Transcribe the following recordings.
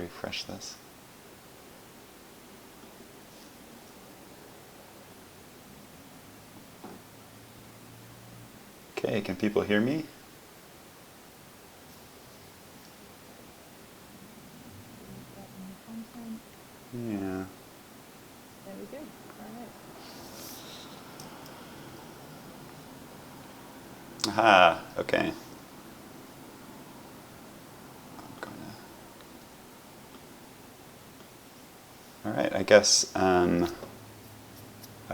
refresh this. Okay, can people hear me? Yeah. There we go. All right. Aha, okay. All right, I guess I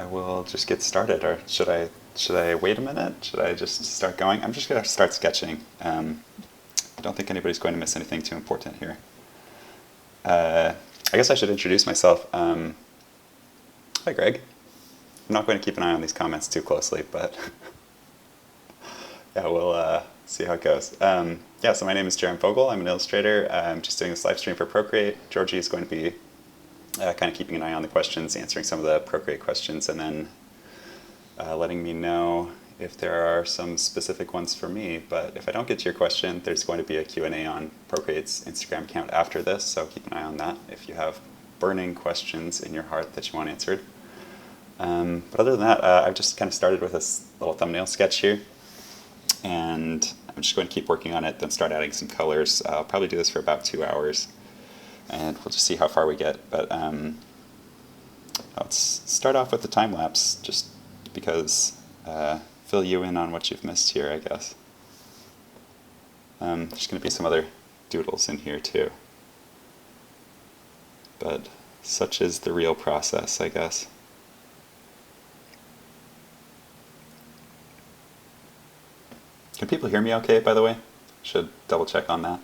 will just get started, or should I wait a minute? Should I just start going? I'm just gonna start sketching. I don't think anybody's going to miss anything too important here. I guess I should introduce myself. Hi, Greg. I'm not going to keep an eye on these comments too closely, but yeah, we'll see how it goes. Yeah, so my name is Jarom Vogel. I'm an illustrator. I'm just doing this live stream for Procreate. Georgie is going to be kind of keeping an eye on the questions, answering some of the Procreate questions, and then letting me know if there are some specific ones for me. But if I don't get to your question, there's going to be a Q&A on Procreate's Instagram account after this, so keep an eye on that if you have burning questions in your heart that you want answered. But other than that, I've just kind of started with this little thumbnail sketch here, and I'm just going to keep working on it, then start adding some colors. I'll probably do this for about 2 hours, and we'll just see how far we get. But let's start off with the time lapse, just because fill you in on what you've missed here, I guess. There's going to be some other doodles in here too, but such is the real process, I guess. Can people hear me okay, by the way? Should double check on that.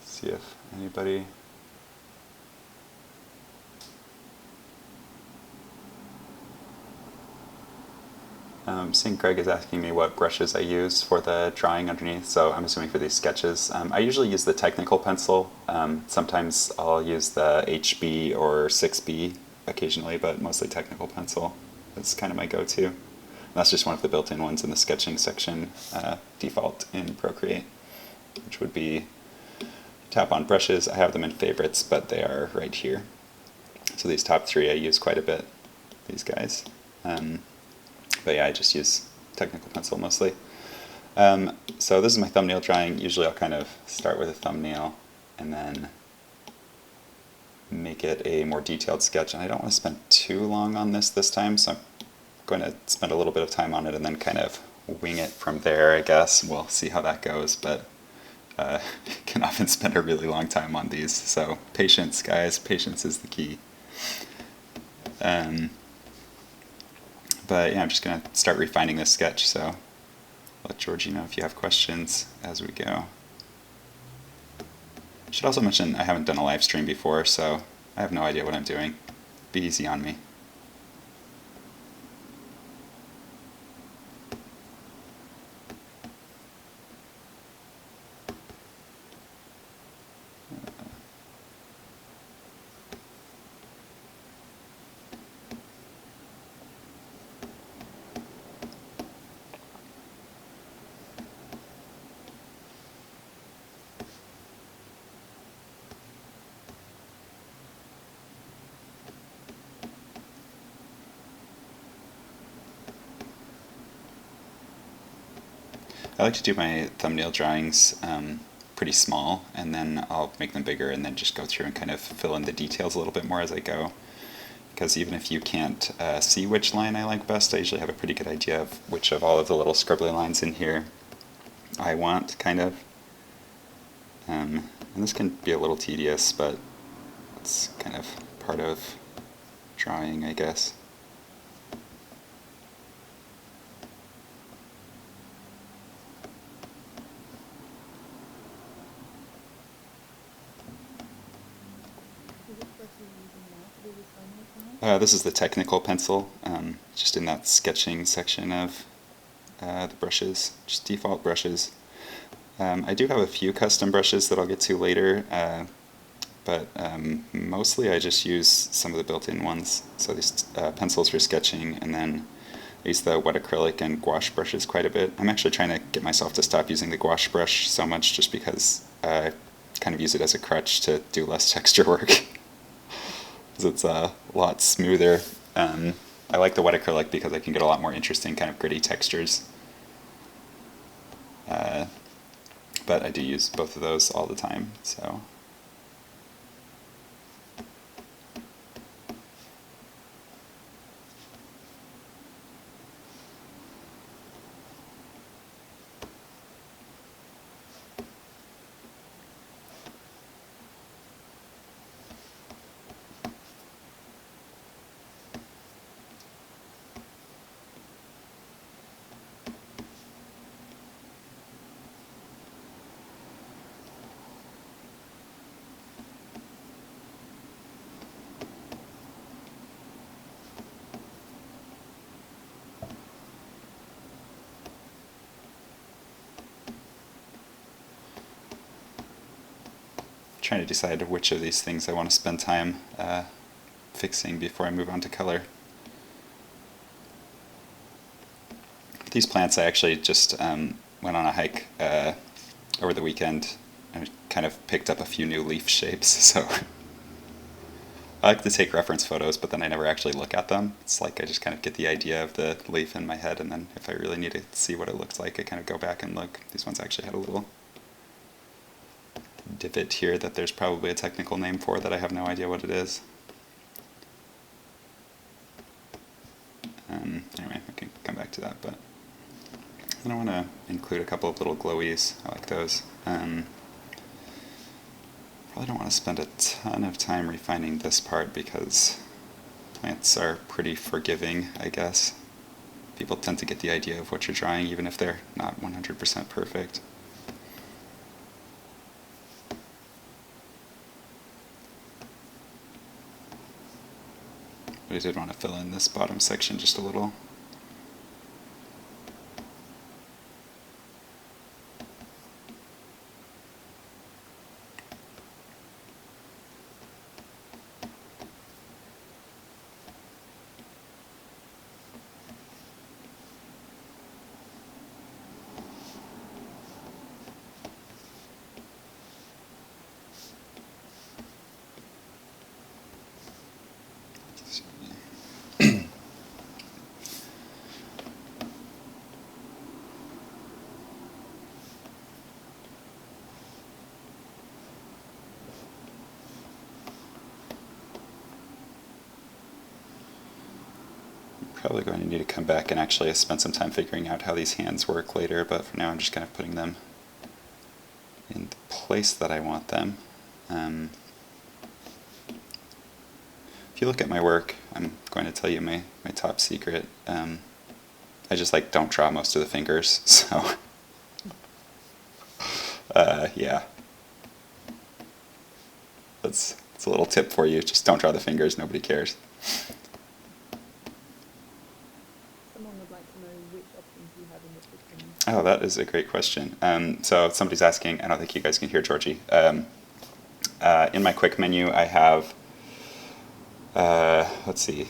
See if anybody... Seeing Greg is asking me what brushes I use for the drawing underneath, so I'm assuming for these sketches. I usually use the technical pencil. Sometimes I'll use the HB or 6B occasionally, but mostly technical pencil. That's kind of my go-to. That's just one of the built-in ones in the sketching section, default in Procreate, which would be tap on brushes. I have them in favorites, but they are right here. So these top three I use quite a bit, these guys. But yeah, I just use technical pencil mostly. So this is my thumbnail drawing. Usually I'll kind of start with a thumbnail and then make it a more detailed sketch. And I don't want to spend too long on this time, so I'm going to spend a little bit of time on it and then kind of wing it from there, I guess. We'll see how that goes, but can often spend a really long time on these. So patience, guys. Patience is the key. But yeah, I'm just going to start refining this sketch, so let Georgie know if you have questions as we go. I should also mention I haven't done a live stream before, so I have no idea what I'm doing. Be easy on me. I like to do my thumbnail drawings pretty small, and then I'll make them bigger and then just go through and kind of fill in the details a little bit more as I go. Because even if you can't see which line I like best, I usually have a pretty good idea of which of all of the little scribbly lines in here I want, kind of. And this can be a little tedious, but it's kind of part of drawing, I guess. This is the technical pencil, just in that sketching section of the brushes, just default brushes. I do have a few custom brushes that I'll get to later, but mostly I just use some of the built-in ones. So these pencils for sketching, and then I use the wet acrylic and gouache brushes quite a bit. I'm actually trying to get myself to stop using the gouache brush so much just because I kind of use it as a crutch to do less texture work. Because it's a lot smoother. I like the wet acrylic because I can get a lot more interesting kind of gritty textures. But I do use both of those all the time, so. Trying to decide which of these things I want to spend time fixing before I move on to color. These plants I actually just went on a hike over the weekend and kind of picked up a few new leaf shapes, so I like to take reference photos, but then I never actually look at them. It's like I just kind of get the idea of the leaf in my head, and then if I really need to see what it looks like, I kind of go back and look. These ones actually had a little divot here that there's probably a technical name for that I have no idea what it is. Anyway, I can come back to that, but then I want to include a couple of little glowies. I like those. Probably don't want to spend a ton of time refining this part because plants are pretty forgiving, I guess. People tend to get the idea of what you're drawing even if they're not 100% perfect. But I did want to fill in this bottom section just a little. Probably going to need to come back and actually spend some time figuring out how these hands work later, but for now I'm just kind of putting them in the place that I want them. If you look at my work, I'm going to tell you my top secret. I just don't draw most of the fingers, so yeah. That's a little tip for you, just don't draw the fingers, nobody cares. Oh, that is a great question. So somebody's asking, I don't think you guys can hear Georgie. In my quick menu, I have, let's see,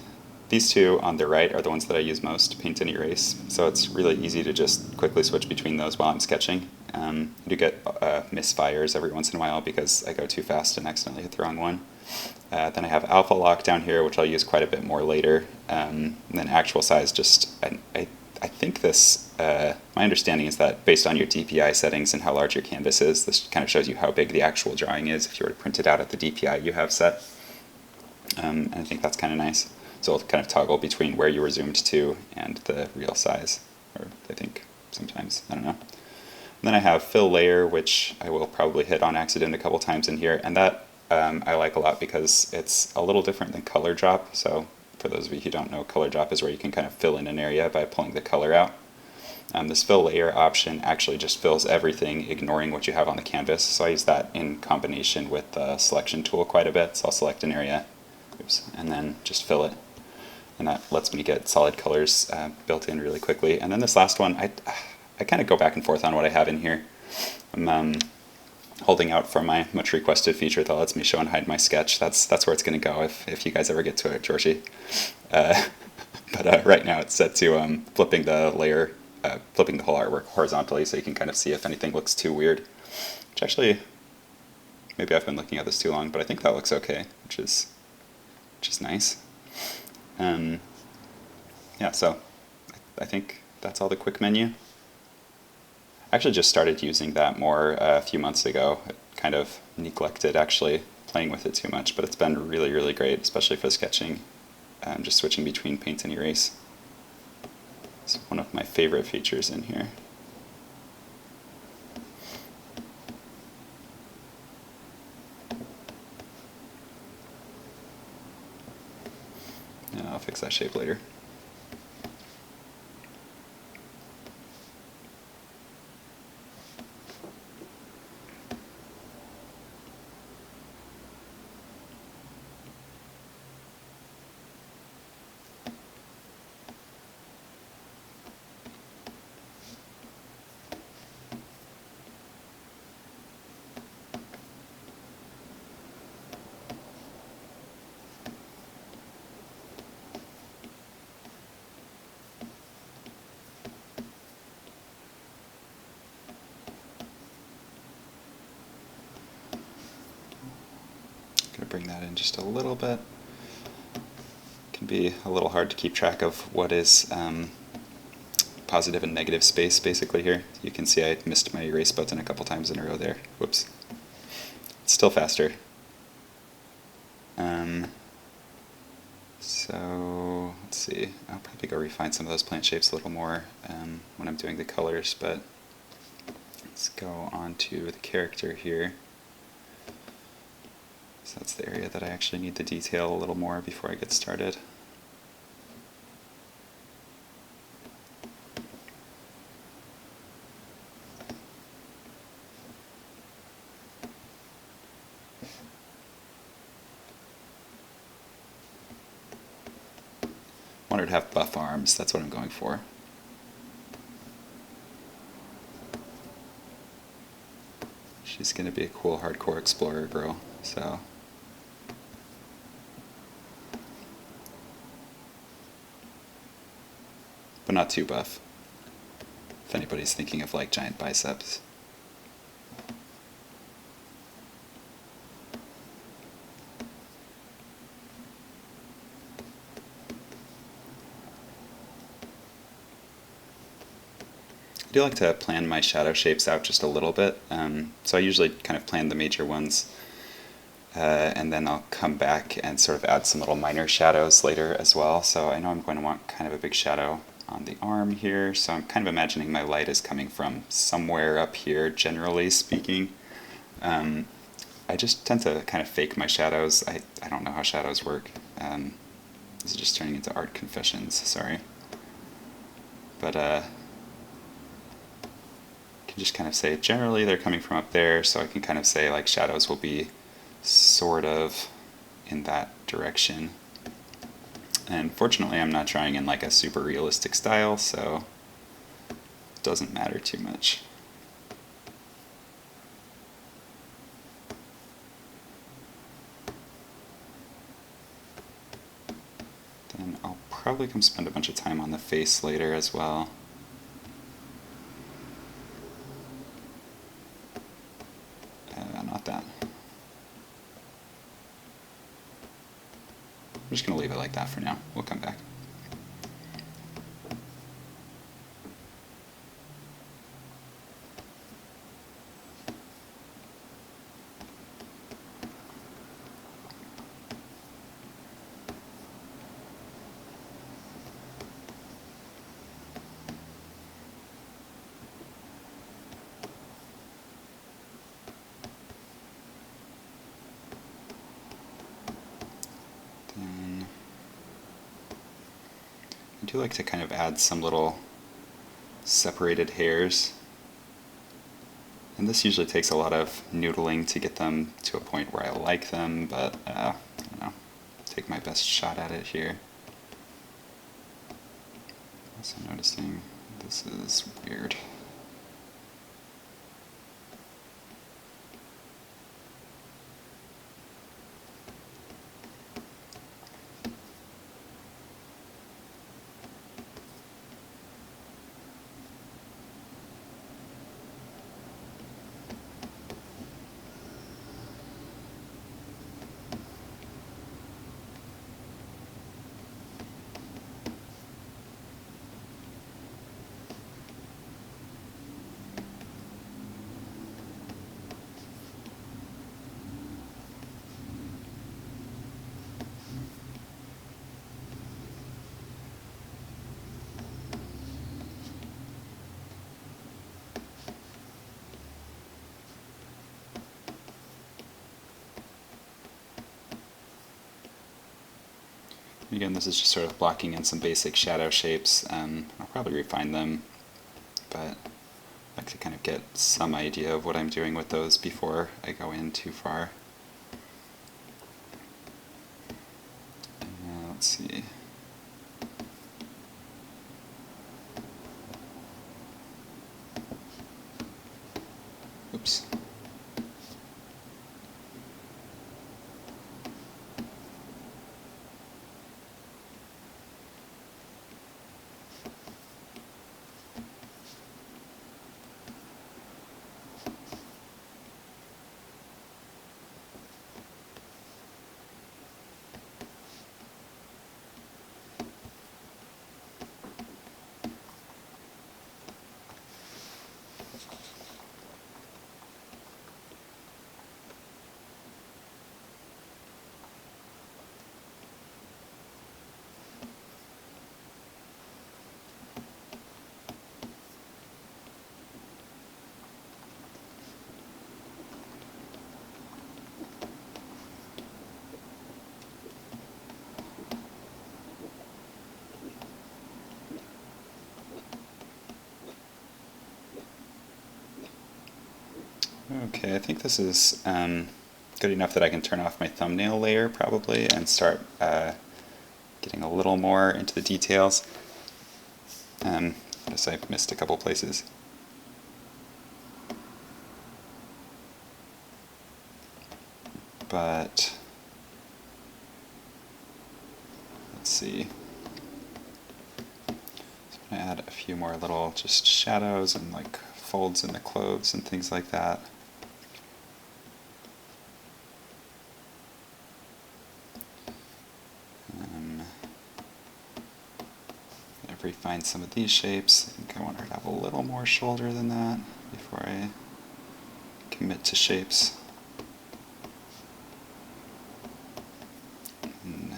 these two on the right are the ones that I use most, paint and erase. So it's really easy to just quickly switch between those while I'm sketching. I do get misfires every once in a while because I go too fast and accidentally hit the wrong one. Then I have alpha lock down here, which I'll use quite a bit more later. And then actual size, just, I think this, my understanding is that based on your DPI settings and how large your canvas is, this kind of shows you how big the actual drawing is if you were to print it out at the DPI you have set. And I think that's kind of nice. So it'll kind of toggle between where you were zoomed to and the real size, or I think sometimes, I don't know. And then I have fill layer, which I will probably hit on accident a couple times in here, and that I like a lot because it's a little different than color drop. So for those of you who don't know, color drop is where you can kind of fill in an area by pulling the color out. This fill layer option actually just fills everything, ignoring what you have on the canvas. So I use that in combination with the selection tool quite a bit. So I'll select an area, oops, and then just fill it. And that lets me get solid colors built in really quickly. And then this last one, I kind of go back and forth on what I have in here. I'm holding out for my much requested feature that lets me show and hide my sketch. That's where it's going to go if you guys ever get to it, Georgie. But right now it's set to flipping the layer, flipping the whole artwork horizontally so you can kind of see if anything looks too weird. Which actually, maybe I've been looking at this too long, but I think that looks okay, which is nice. Yeah, so I think that's all the quick menu. I actually just started using that more a few months ago. I kind of neglected actually playing with it too much, but it's been really, really great, especially for sketching. Just switching between paint and erase. It's one of my favorite features in here. Yeah, I'll fix that shape later. Gonna bring that in just a little bit. Can be a little hard to keep track of what is positive and negative space basically here. You can see I missed my erase button a couple times in a row there. Whoops. It's still faster. So let's see. I'll probably go refine some of those plant shapes a little more when I'm doing the colors, but let's go on to the character here. So that's the area that I actually need to detail a little more before I get started. I want her to have buff arms, that's what I'm going for. She's going to be a cool hardcore explorer girl, so. But not too buff, if anybody's thinking of like giant biceps. I do like to plan my shadow shapes out just a little bit, so I usually kind of plan the major ones, and then I'll come back and sort of add some little minor shadows later as well. So I know I'm going to want kind of a big shadow on the arm here, so I'm kind of imagining my light is coming from somewhere up here, generally speaking. I just tend to kind of fake my shadows. I don't know how shadows work. This is just turning into art confessions, sorry. But can just kind of say generally they're coming from up there, so I can kind of say like shadows will be sort of in that direction. And fortunately I'm not drawing in like a super realistic style, so it doesn't matter too much. Then I'll probably come spend a bunch of time on the face later as well. Not that. I'm just going to leave it like that for now. We'll come back. I do like to kind of add some little separated hairs, and this usually takes a lot of noodling to get them to a point where I like them, but I don't know, take my best shot at it here. Also noticing this is weird. Again, this is just sort of blocking in some basic shadow shapes. I'll probably refine them, but I like to kind of get some idea of what I'm doing with those before I go in too far. Let's see. Oops. Okay, I think this is good enough that I can turn off my thumbnail layer probably and start getting a little more into the details. Notice I missed a couple places. But let's see. So I'm going to add a few more little just shadows and like folds in the clothes and things like that. Refine some of these shapes. I think I want her to have a little more shoulder than that before I commit to shapes. And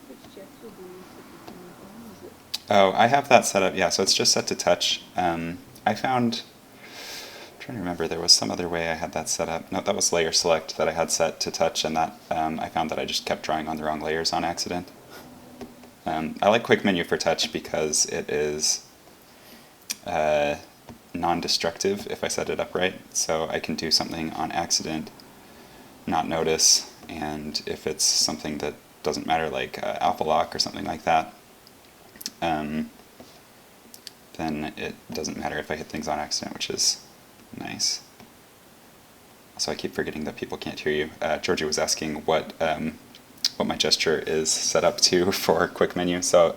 Which jets would you use to begin with? Is it? oh, I have that set up. Yeah, so it's just set to touch. I found, I'm trying to remember, there was some other way I had that set up. No, that was layer select that I had set to touch, and that I found that I just kept drawing on the wrong layers on accident. I like quick menu for touch because it is non-destructive if I set it up right. So I can do something on accident, not notice, and if it's something that doesn't matter, like alpha lock or something like that, then it doesn't matter if I hit things on accident, which is nice. So I keep forgetting that people can't hear you. Georgie was asking what my gesture is set up to for quick menu. So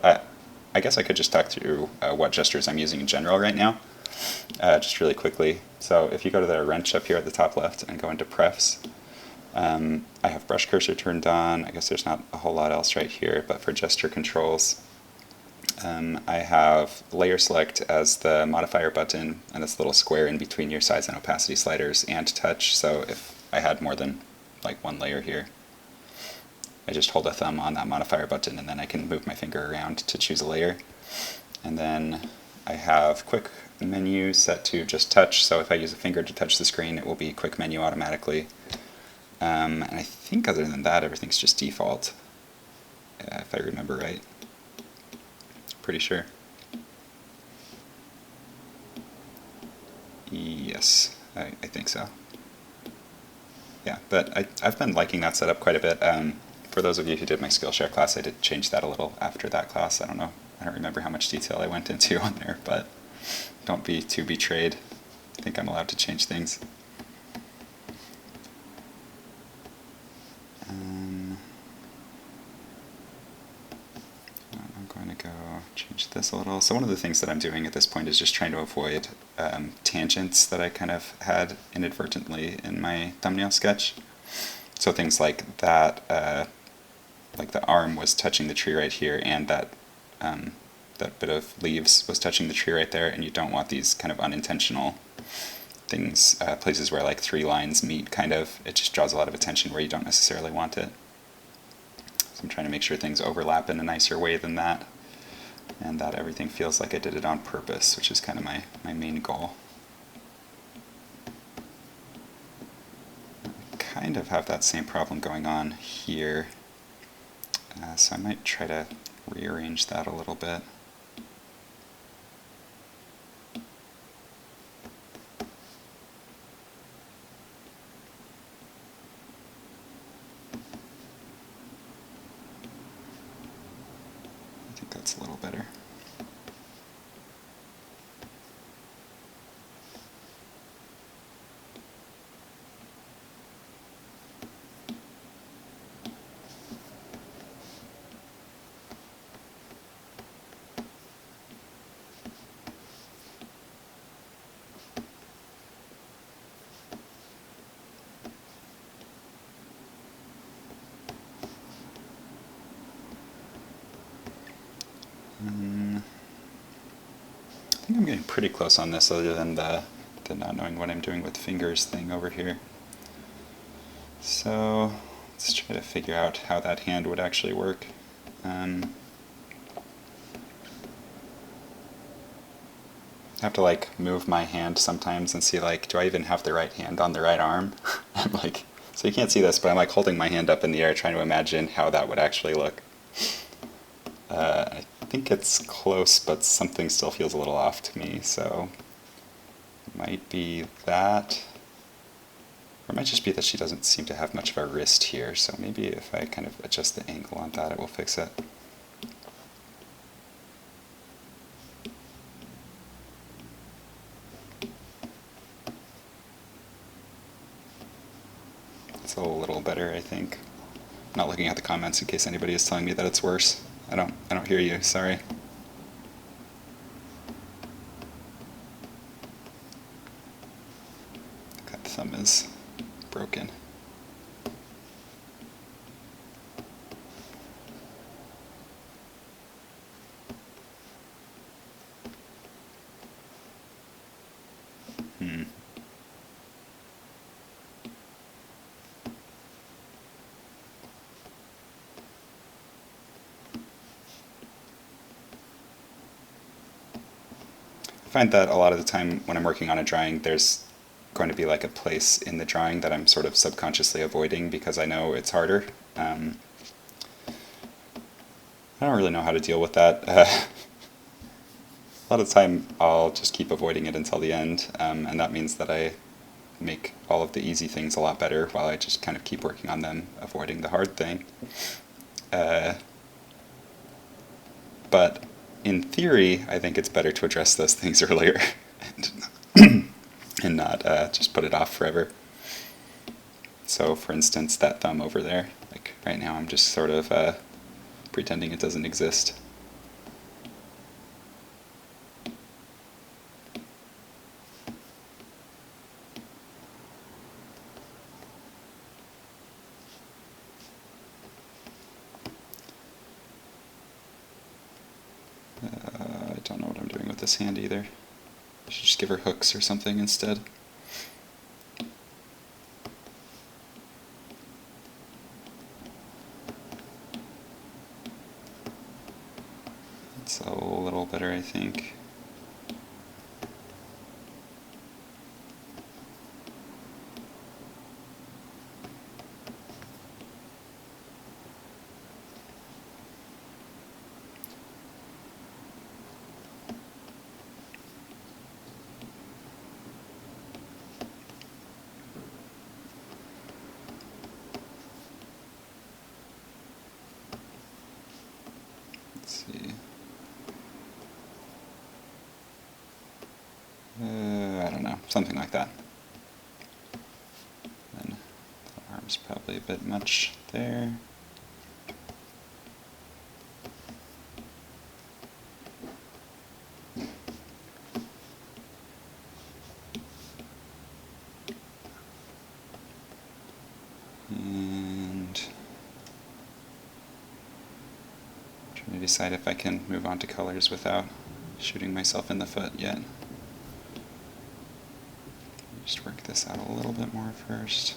I guess I could just talk through what gestures I'm using in general right now, just really quickly. So if you go to the wrench up here at the top left and go into prefs, I have brush cursor turned on. I guess there's not a whole lot else right here, but for gesture controls, I have layer select as the modifier button and this little square in between your size and opacity sliders and touch. So if I had more than like one layer here, I just hold a thumb on that modifier button and then I can move my finger around to choose a layer. And then I have quick menu set to just touch, so if I use a finger to touch the screen, it will be quick menu automatically. And I think other than that, everything's just default, if I remember right. Pretty sure. Yes, I think so. Yeah, but I've been liking that setup quite a bit. For those of you who did my Skillshare class, I did change that a little after that class. I don't remember how much detail I went into on there, but don't be too betrayed. I think I'm allowed to change things. I'm going to go change this a little. So one of the things that I'm doing at this point is just trying to avoid tangents that I kind of had inadvertently in my thumbnail sketch. So things like that, like the arm was touching the tree right here, and that that bit of leaves was touching the tree right there, and you don't want these kind of unintentional things, places where like three lines meet, kind of. It just draws a lot of attention where you don't necessarily want it. So I'm trying to make sure things overlap in a nicer way than that, and that everything feels like I did it on purpose, which is kind of my main goal. kind of have that same problem going on here. So I might try to rearrange that a little bit. I think that's a little better. I think I'm getting pretty close on this, other than the not knowing what I'm doing with fingers thing over here. So let's try to figure out how that hand would actually work. I have to like move my hand sometimes and see like, do I even have the right hand on the right arm? I'm like, so you can't see this, but I'm like holding my hand up in the air trying to imagine how that would actually look. I think it's close, but something still feels a little off to me, so it might be that. Or it might just be that she doesn't seem to have much of a wrist here, so maybe if I kind of adjust the angle on that, it will fix it. It's a little better, I think. Not looking at the comments in case anybody is telling me that it's worse. I don't hear you, sorry. That thumb is broken. I find that a lot of the time when I'm working on a drawing, there's going to be like a place in the drawing that I'm sort of subconsciously avoiding because I know it's harder. I don't really know how to deal with that. A lot of the time I'll just keep avoiding it until the end, and that means that I make all of the easy things a lot better while I just kind of keep working on them, avoiding the hard thing. But in theory, I think it's better to address those things earlier and not just put it off forever. So for instance, that thumb over there, like right now I'm just sort of pretending it doesn't exist. I don't know what I'm doing with this hand either. I should just give her hooks or something instead. It's a little better, I think. Let's see. I don't know, something like that. Then the arm's probably a bit much there. And trying to decide if I can move on to colors without shooting myself in the foot yet. Just work this out a little bit more first.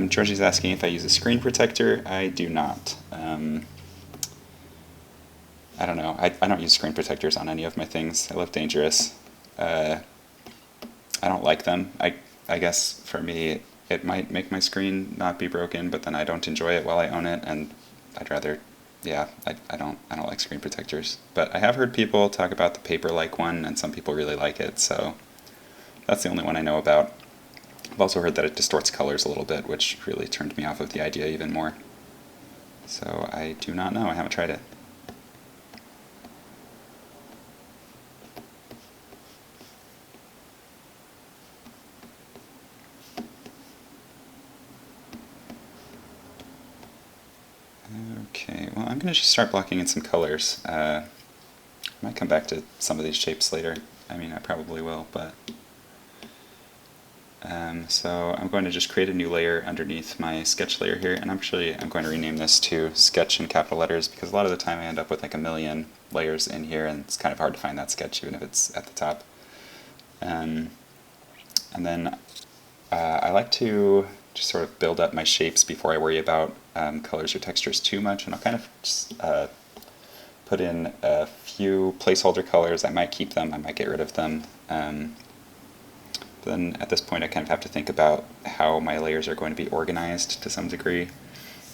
Georgie's asking if I use a screen protector. I do not. I don't know. I don't use screen protectors on any of my things. I live dangerous. I don't like them. I guess for me, it might make my screen not be broken, but then I don't enjoy it while I own it, and I'd rather, yeah, I don't like screen protectors. But I have heard people talk about the paper-like one, and some people really like it, so that's the only one I know about. I've also heard that it distorts colors a little bit, which really turned me off of the idea even more. So I do not know. I haven't tried it. Okay, well, I'm going to just start blocking in some colors. I might come back to some of these shapes later. I mean, I probably will, but... so I'm going to just create a new layer underneath my sketch layer here, and I'm going to rename this to sketch in capital letters, because a lot of the time I end up with like a million layers in here, and it's kind of hard to find that sketch even if it's at the top. And then I like to just sort of build up my shapes before I worry about colors or textures too much, and I'll kind of just put in a few placeholder colors. I might keep them, I might get rid of them. Then at this point I kind of have to think about how my layers are going to be organized to some degree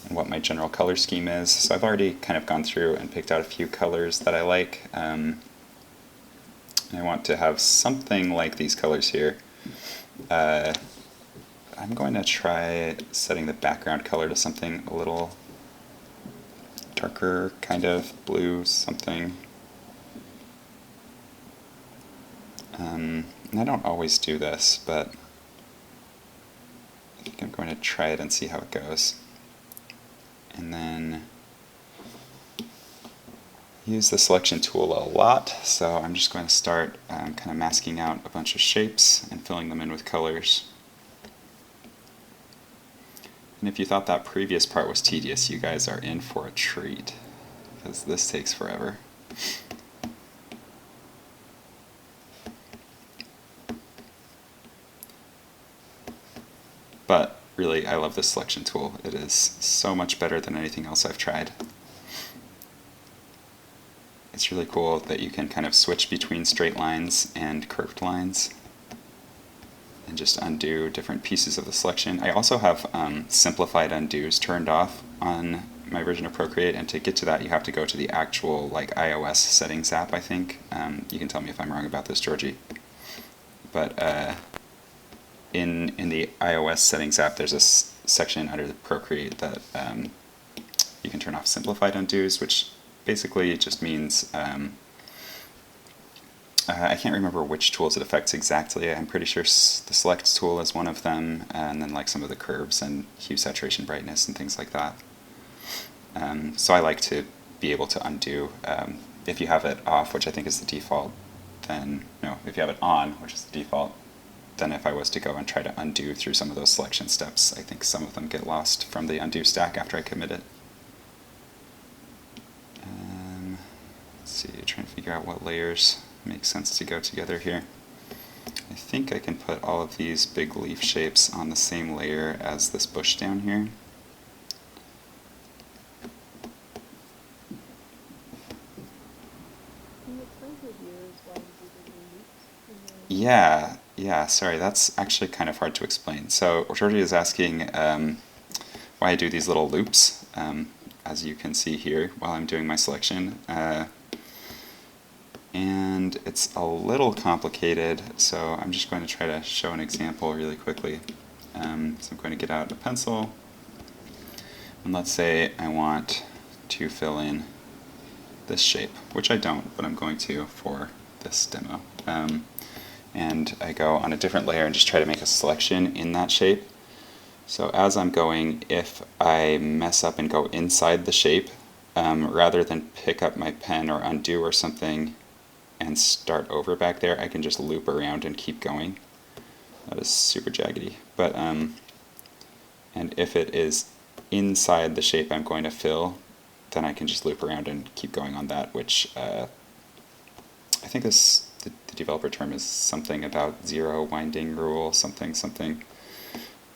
and what my general color scheme is. So I've already kind of gone through and picked out a few colors that I like. And I want to have something like these colors here. I'm going to try setting the background color to something a little darker, kind of blue something. And I don't always do this, but I think I'm going to try it and see how it goes. And then use the selection tool a lot, so I'm just going to start kind of masking out a bunch of shapes and filling them in with colors. And if you thought that previous part was tedious, you guys are in for a treat, because this takes forever. But really, I love this selection tool. It is so much better than anything else I've tried. It's really cool that you can kind of switch between straight lines and curved lines and just undo different pieces of the selection. I also have simplified undos turned off on my version of Procreate, and to get to that you have to go to the actual like iOS settings app, I think. You can tell me if I'm wrong about this, Georgie. But in the iOS settings app, there's a section under the Procreate that you can turn off simplified undos, which basically just means I can't remember which tools it affects exactly. I'm pretty sure the select tool is one of them, and then like some of the curves and hue, saturation, brightness, and things like that. So I like to be able to undo. If you have it off, which I think is the default, then no. If you have it on, which is the default, then if I was to go and try to undo through some of those selection steps, I think some of them get lost from the undo stack after I commit it. Let's see, trying to figure out what layers make sense to go together here. I think I can put all of these big leaf shapes on the same layer as this bush down here. Yeah, sorry, that's actually kind of hard to explain. So Georgie is asking why I do these little loops, as you can see here, while I'm doing my selection. And it's a little complicated, so I'm just going to try to show an example really quickly. So I'm going to get out a pencil, and let's say I want to fill in this shape, which I don't, but I'm going to for this demo. And I go on a different layer and just try to make a selection in that shape. So as I'm going, if I mess up and go inside the shape, rather than pick up my pen or undo or something and start over back there, I can just loop around and keep going. That is super jaggedy. But and if it is inside the shape I'm going to fill, then I can just loop around and keep going on that, which I think the developer term is something about zero winding rule, something.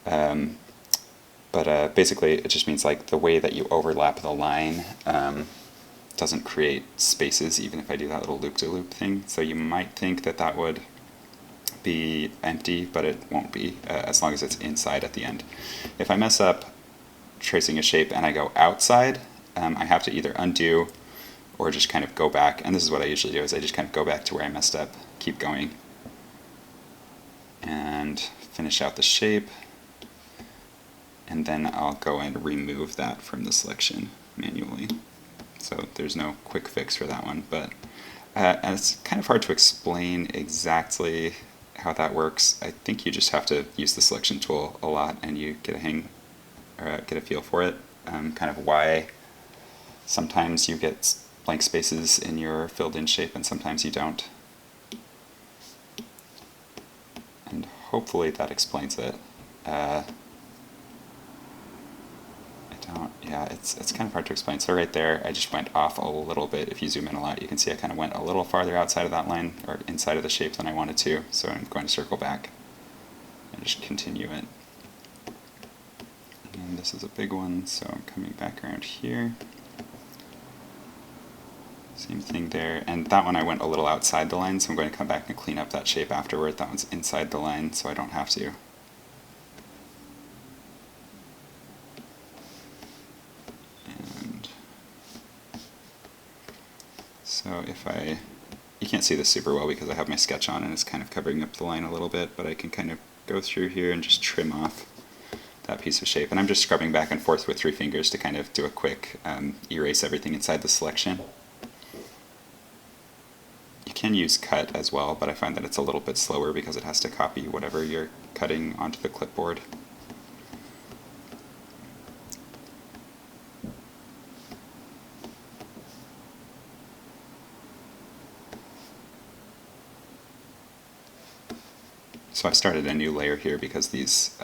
But basically it just means like the way that you overlap the line doesn't create spaces even if I do that little loop-to-loop thing. So you might think that that would be empty, but it won't be as long as it's inside at the end. If I mess up tracing a shape and I go outside, I have to either undo or just kind of go back, and this is what I usually do, is I just kind of go back to where I messed up, keep going, and finish out the shape, and then I'll go and remove that from the selection manually. So there's no quick fix for that one, but and it's kind of hard to explain exactly how that works. I think you just have to use the selection tool a lot and you get a hang, or get a feel for it, kind of why sometimes you get blank spaces in your filled in shape and sometimes you don't. And hopefully that explains it. Yeah, it's kind of hard to explain. So right there, I just went off a little bit. If you zoom in a lot, you can see I kind of went a little farther outside of that line, or inside of the shape than I wanted to. So I'm going to circle back and just continue it. And this is a big one, so I'm coming back around here. Same thing there. And that one I went a little outside the line, so I'm going to come back and clean up that shape afterward. That one's inside the line, so I don't have to. So if you can't see this super well because I have my sketch on and it's kind of covering up the line a little bit, but I can kind of go through here and just trim off that piece of shape. And I'm just scrubbing back and forth with 3 fingers to kind of do a quick erase everything inside the selection. You can use cut as well, but I find that it's a little bit slower because it has to copy whatever you're cutting onto the clipboard. So I started a new layer here because these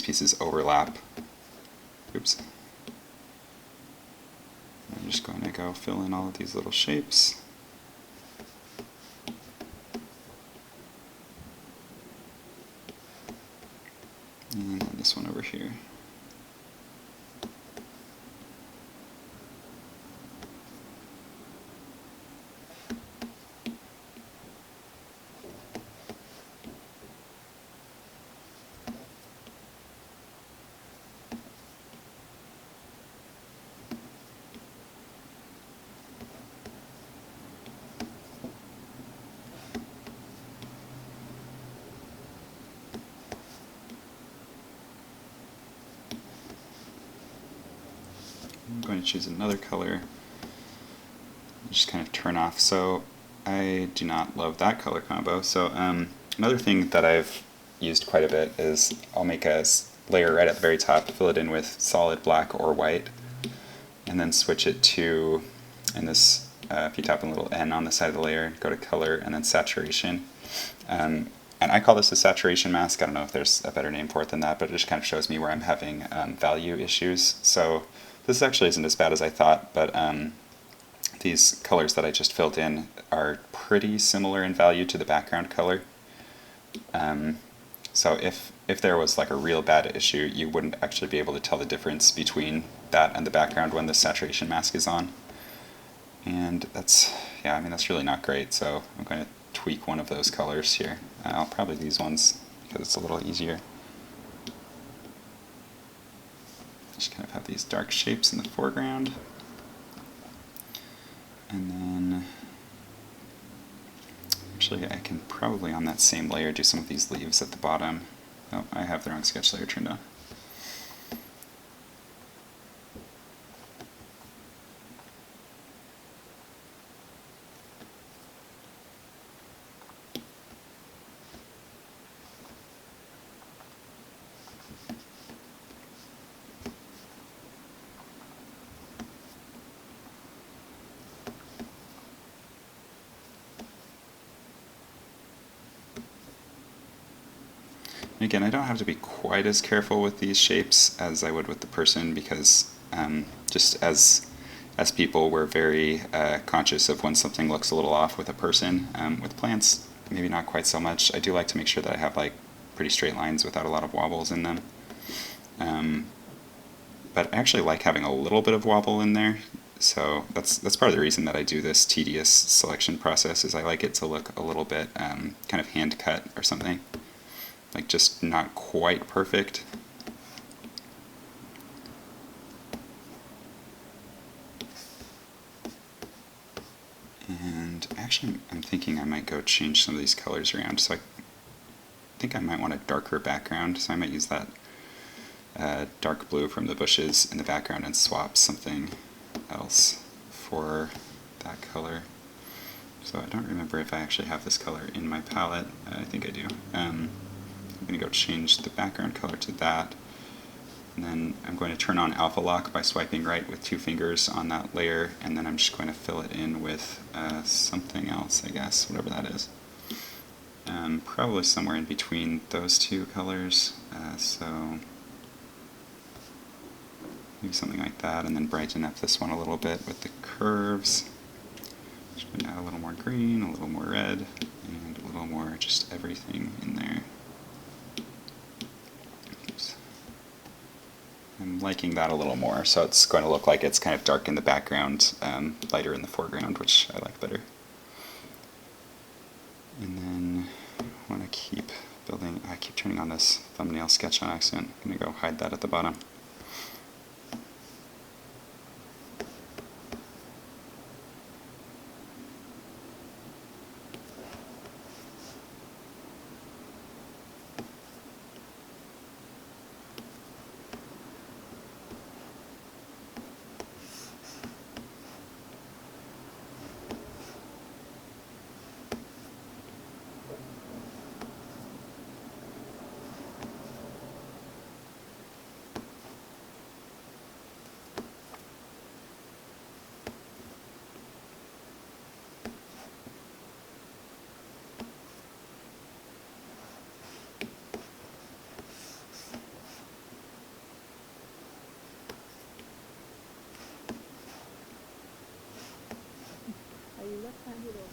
pieces overlap. Oops. I'm just going to go fill in all of these little shapes. And then this one over here. I'm going to choose another color, just kind of turn off. So I do not love that color combo. So another thing that I've used quite a bit is I'll make a layer right at the very top, fill it in with solid black or white, and then switch it to, in this, if you tap on the little N on the side of the layer, go to color and then saturation. And I call this a saturation mask. I don't know if there's a better name for it than that, but it just kind of shows me where I'm having value issues. So this actually isn't as bad as I thought, but these colors that I just filled in are pretty similar in value to the background color. So if there was like a real bad issue, you wouldn't actually be able to tell the difference between that and the background when the saturation mask is on. And that's, yeah, I mean, that's really not great, so I'm going to tweak one of those colors here. I'll probably these ones because it's a little easier. Just kind of have these dark shapes in the foreground. And then, actually I can probably on that same layer do some of these leaves at the bottom. Oh, I have the wrong sketch layer turned on. Again, I don't have to be quite as careful with these shapes as I would with the person because just as people, we're very conscious of when something looks a little off with a person. With plants, maybe not quite so much. I do like to make sure that I have like pretty straight lines without a lot of wobbles in them. But I actually like having a little bit of wobble in there So that's part of the reason that I do this tedious selection process, is I like it to look a little bit kind of hand cut or something, like just not quite perfect. And actually I'm thinking I might go change some of these colors around, so I think I might want a darker background, so I might use that dark blue from the bushes in the background and swap something else for that color. So I don't remember if I actually have this color in my palette. I think I do. I'm going to go change the background color to that, and then I'm going to turn on alpha lock by swiping right with 2 fingers on that layer, and then I'm just going to fill it in with something else, I guess, whatever that is. Probably somewhere in between those 2 colors, so maybe something like that, and then brighten up this one a little bit with the curves. Just going to add a little more green, a little more red, and a little more just everything in there. Oops. I'm liking that a little more, so it's going to look like it's kind of dark in the background, lighter in the foreground, which I like better. And then I want to keep building, I keep turning on this thumbnail sketch on accident. I'm going to go hide that at the bottom. Are you left-handed or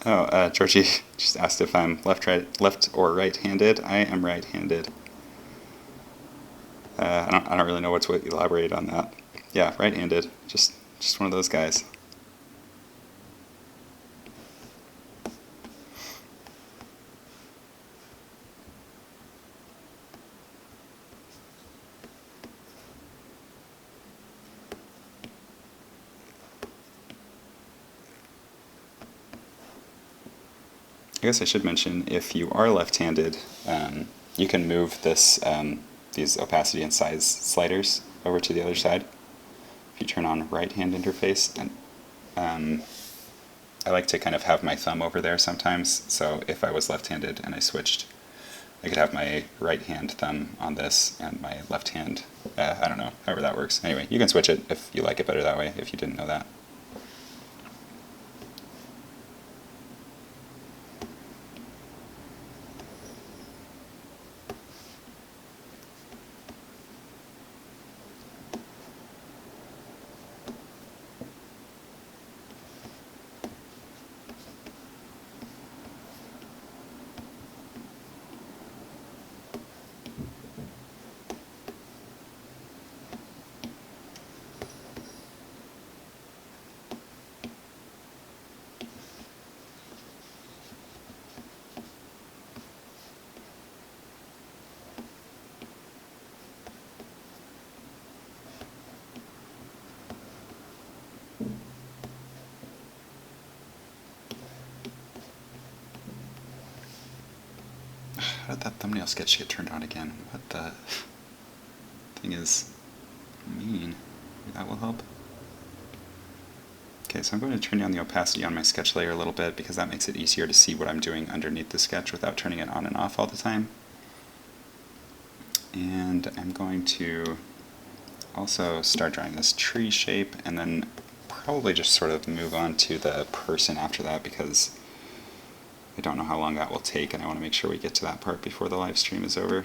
right-handed? Oh, Georgie just asked if I'm left or right-handed. I am right-handed. I don't really know what to elaborate on that. Yeah, right-handed. Just one of those guys. I guess I should mention, if you are left-handed, you can move these opacity and size sliders over to the other side. If you turn on right-hand interface, and I like to kind of have my thumb over there sometimes, so if I was left-handed and I switched, I could have my right hand thumb on this and my left hand, I don't know, however that works. Anyway, you can switch it if you like it better that way, if you didn't know that. How did that thumbnail sketch get turned on again? What the thing is mean? Maybe that will help. Okay, so I'm going to turn down the opacity on my sketch layer a little bit because that makes it easier to see what I'm doing underneath the sketch without turning it on and off all the time. And I'm going to also start drawing this tree shape and then probably just sort of move on to the person after that because I don't know how long that will take and I want to make sure we get to that part before the live stream is over.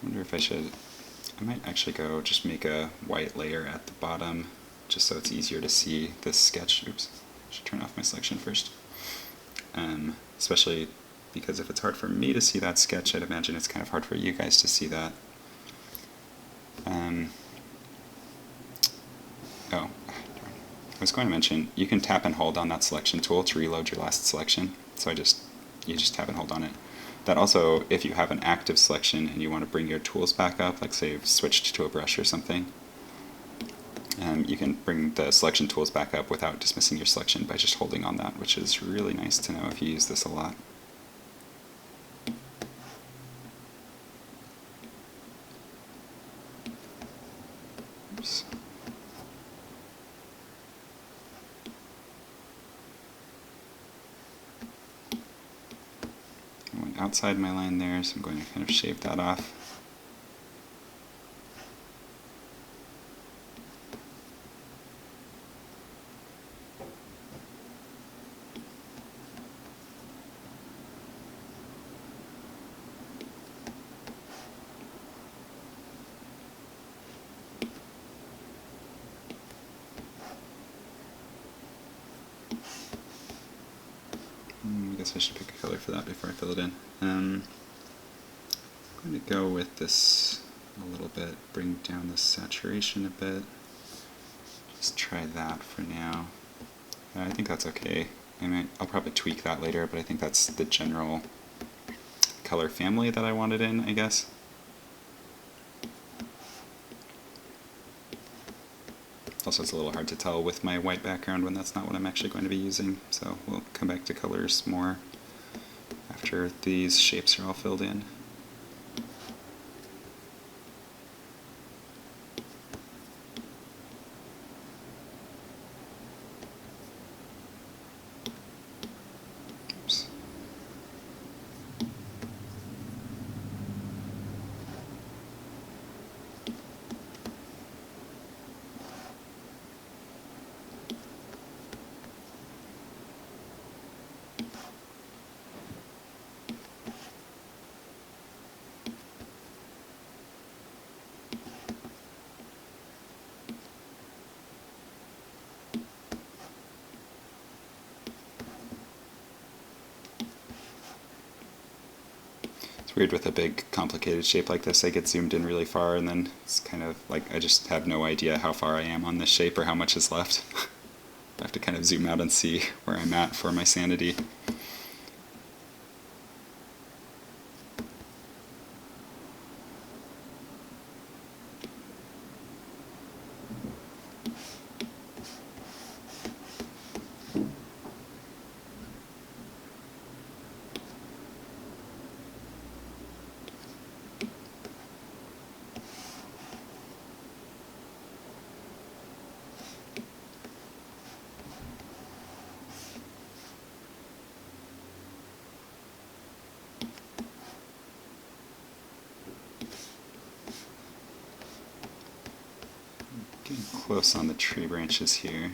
I wonder if I might actually go just make a white layer at the bottom just so it's easier to see this sketch. Oops, I should turn off my selection first. Especially because if it's hard for me to see that sketch, I'd imagine it's kind of hard for you guys to see that. Oh, I was going to mention, you can tap and hold on that selection tool to reload your last selection. So you just tap and hold on it. That also, if you have an active selection and you want to bring your tools back up, like say you've switched to a brush or something, you can bring the selection tools back up without dismissing your selection by just holding on that, which is really nice to know if you use this a lot. Oops. I went outside my line there, so I'm going to kind of shave that off. I guess I should pick a color for that before I fill it in. I'm going to go with this a little bit, bring down the saturation a bit. Just try that for now. I think that's okay. I'll probably tweak that later, but I think that's the general color family that I wanted in, I guess. Also, it's a little hard to tell with my white background when that's not what I'm actually going to be using, so we'll come back to colors more after these shapes are all filled in. Oops. Weird with a big complicated shape like this, I get zoomed in really far and then it's kind of like I just have no idea how far I am on this shape or how much is left. I have to kind of zoom out and see where I'm at for my sanity. Getting close on the tree branches here.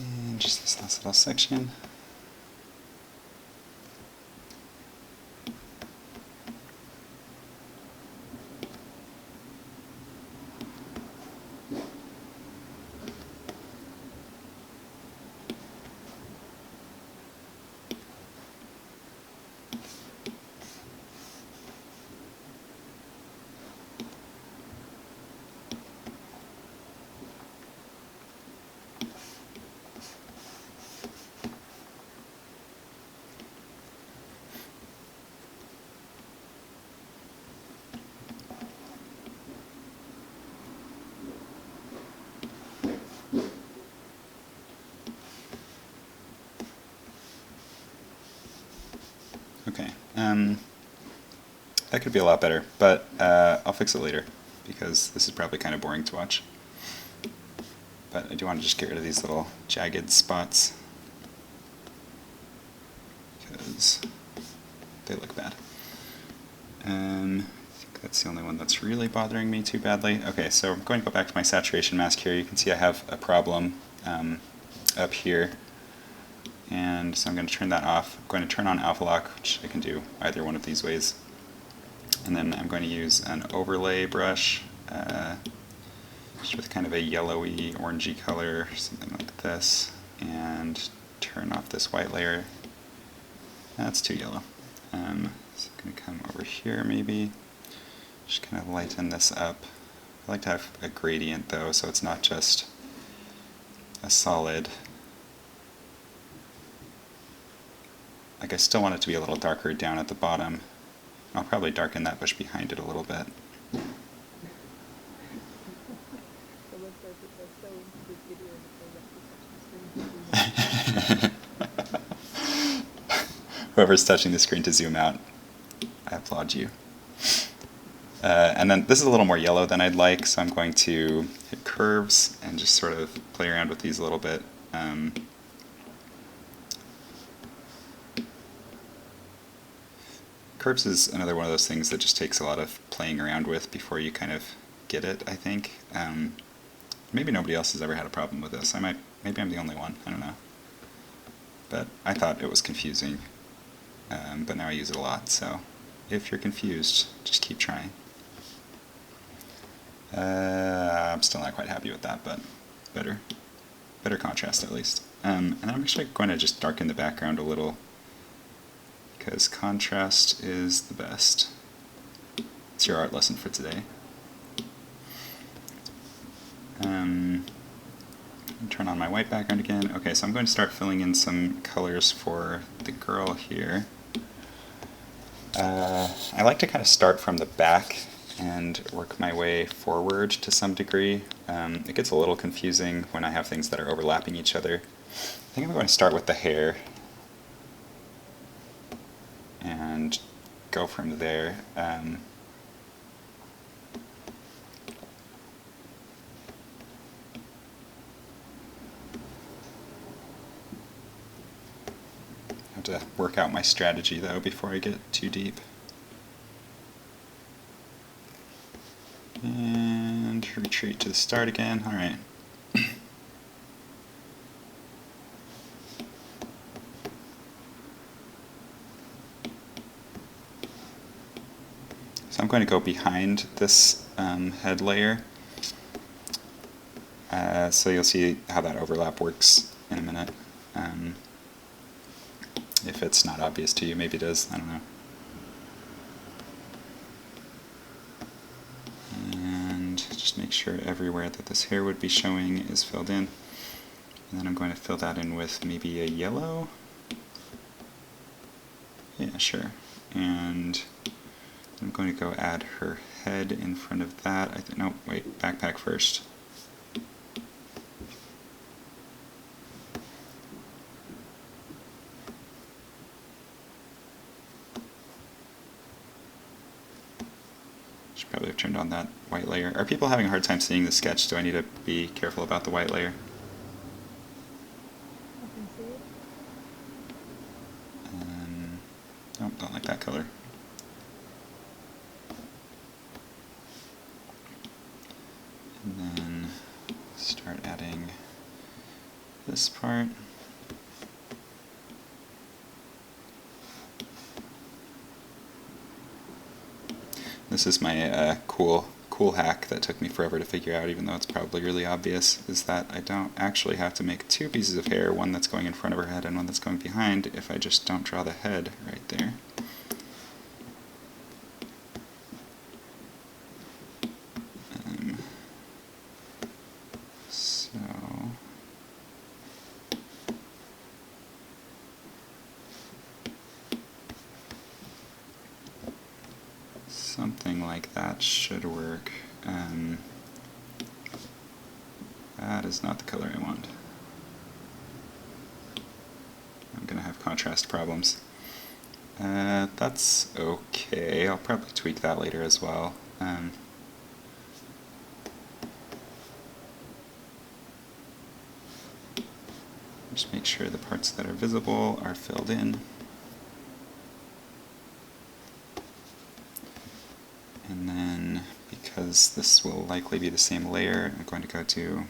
And just this last little section. Okay, that could be a lot better, but I'll fix it later because this is probably kind of boring to watch. But I do want to just get rid of these little jagged spots because they look bad. I think that's the only one that's really bothering me too badly. Okay, so I'm going to go back to my saturation mask here. You can see I have a problem up here. And so I'm going to turn that off. I'm going to turn on alpha lock, which I can do either one of these ways. And then I'm going to use an overlay brush, just with kind of a yellowy, orangey color, something like this, and turn off this white layer. That's too yellow. So I'm going to come over here maybe, just kind of lighten this up. I like to have a gradient though, so it's not just a solid. Like I still want it to be a little darker down at the bottom. I'll probably darken that bush behind it a little bit. Whoever's touching the screen to zoom out, I applaud you. And then this is a little more yellow than I'd like, so I'm going to hit curves and just sort of play around with these a little bit. Curves is another one of those things that just takes a lot of playing around with before you kind of get it, I think. Maybe nobody else has ever had a problem with this. Maybe I'm the only one, I don't know. But I thought it was confusing, but now I use it a lot, so if you're confused, just keep trying. I'm still not quite happy with that, but better contrast at least. And I'm actually going to just darken the background a little, because contrast is the best. It's your art lesson for today. Turn on my white background again. Okay, so I'm going to start filling in some colors for the girl here. I like to kind of start from the back and work my way forward to some degree. It gets a little confusing when I have things that are overlapping each other. I think I'm going to start with the hair and go from there. I have to work out my strategy though before I get too deep. And retreat to the start again. All right. So I'm going to go behind this head layer. So you'll see how that overlap works in a minute. If it's not obvious to you, maybe it is, I don't know. And just make sure everywhere that this hair would be showing is filled in. And then I'm going to fill that in with maybe a yellow. Yeah, sure. And I'm going to go add her head in front of that. No, wait, backpack first. Should probably have turned on that white layer. Are people having a hard time seeing the sketch? Do I need to be careful about the white layer? I can see it. Oh, don't like that color. And then start adding this part. This is my cool hack that took me forever to figure out, even though it's probably really obvious, is that I don't actually have to make two pieces of hair, one that's going in front of her head and one that's going behind, if I just don't draw the head right there. Something like that should work. That is not the color I want. I'm going to have contrast problems. That's okay. I'll probably tweak that later as well. Just make sure the parts that are visible are filled in. And then, because this will likely be the same layer, I'm going to go to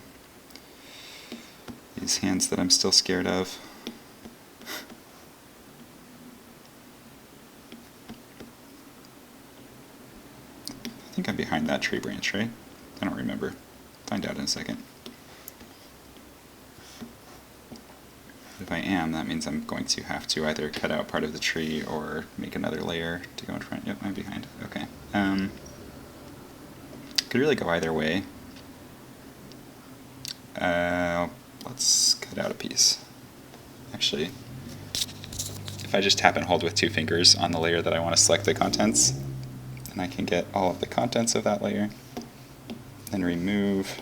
these hands that I'm still scared of. I think I'm behind that tree branch, right? I don't remember. Find out in a second. If I am, that means I'm going to have to either cut out part of the tree or make another layer to go in front. Yep, I'm behind. Okay. Could really go either way. Let's cut out a piece. Actually, if I just tap and hold with 2 fingers on the layer that I want to select the contents, then I can get all of the contents of that layer, then remove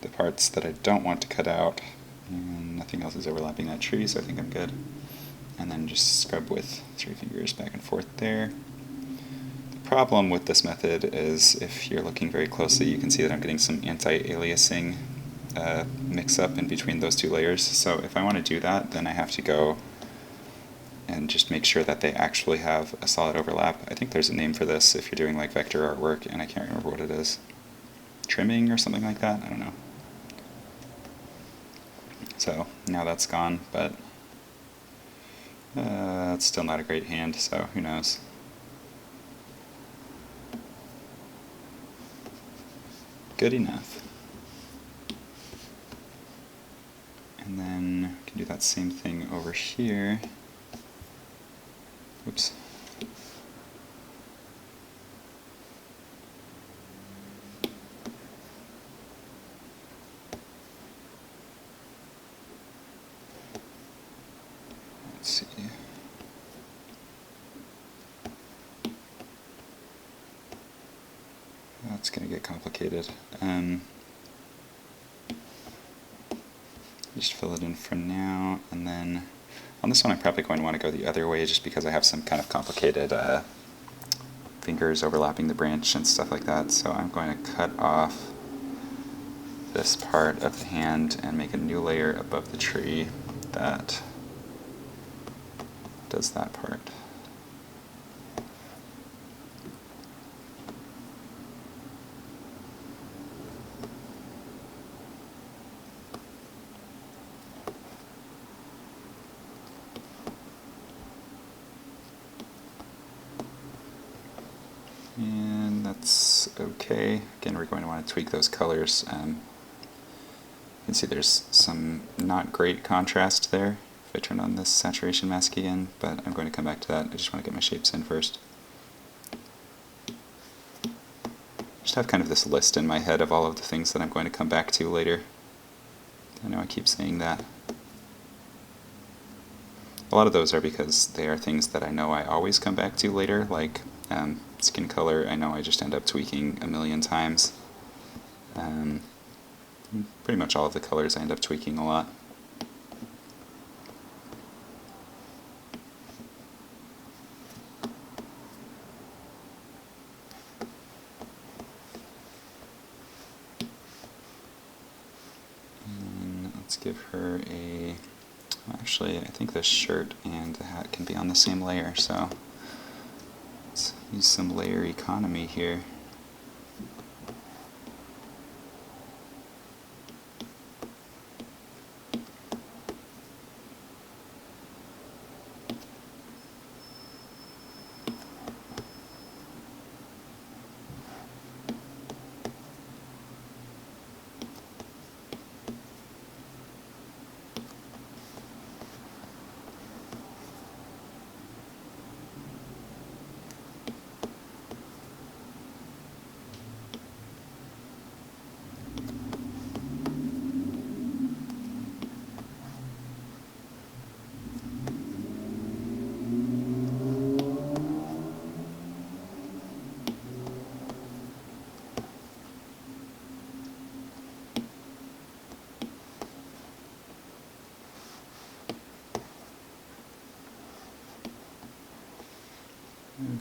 the parts that I don't want to cut out, and nothing else is overlapping that tree, so I think I'm good. And then just scrub with 3 fingers back and forth there. The problem with this method is if you're looking very closely, you can see that I'm getting some anti-aliasing mix-up in between those 2 layers. So if I want to do that, then I have to go and just make sure that they actually have a solid overlap. I think there's a name for this if you're doing like vector artwork, and I can't remember what it is. Trimming or something like that? I don't know. So now that's gone, but it's still not a great hand, so who knows. Good enough. And then we can do that same thing over here. Oops. Let's see. That's going to get complicated. Just fill it in for now, and then on this one I'm probably going to want to go the other way just because I have some kind of complicated fingers overlapping the branch and stuff like that. So I'm going to cut off this part of the hand and make a new layer above the tree that does that part. And that's okay. Again, we're going to want to tweak those colors. You can see there's some not great contrast there if I turn on this saturation mask again, but I'm going to come back to that. I just want to get my shapes in first. Just have kind of this list in my head of all of the things that I'm going to come back to later. I know I keep saying that. A lot of those are because they are things that I know I always come back to later, like skin color. I know I just end up tweaking a million times. Pretty much all of the colors I end up tweaking a lot. And let's give her a... Actually, I think this shirt and the hat can be on the same layer, so let's use some layer economy here.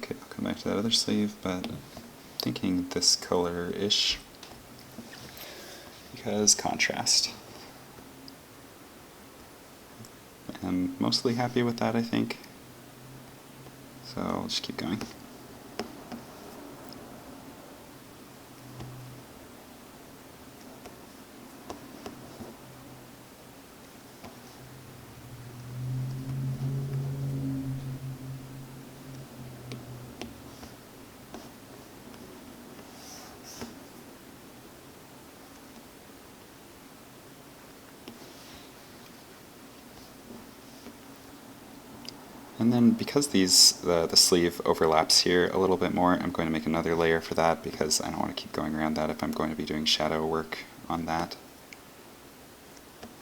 Okay, I'll come back to that other sleeve, but thinking this color-ish because contrast. I'm mostly happy with that, I think. So I'll just keep going. And then because the sleeve overlaps here a little bit more, I'm going to make another layer for that because I don't want to keep going around that if I'm going to be doing shadow work on that.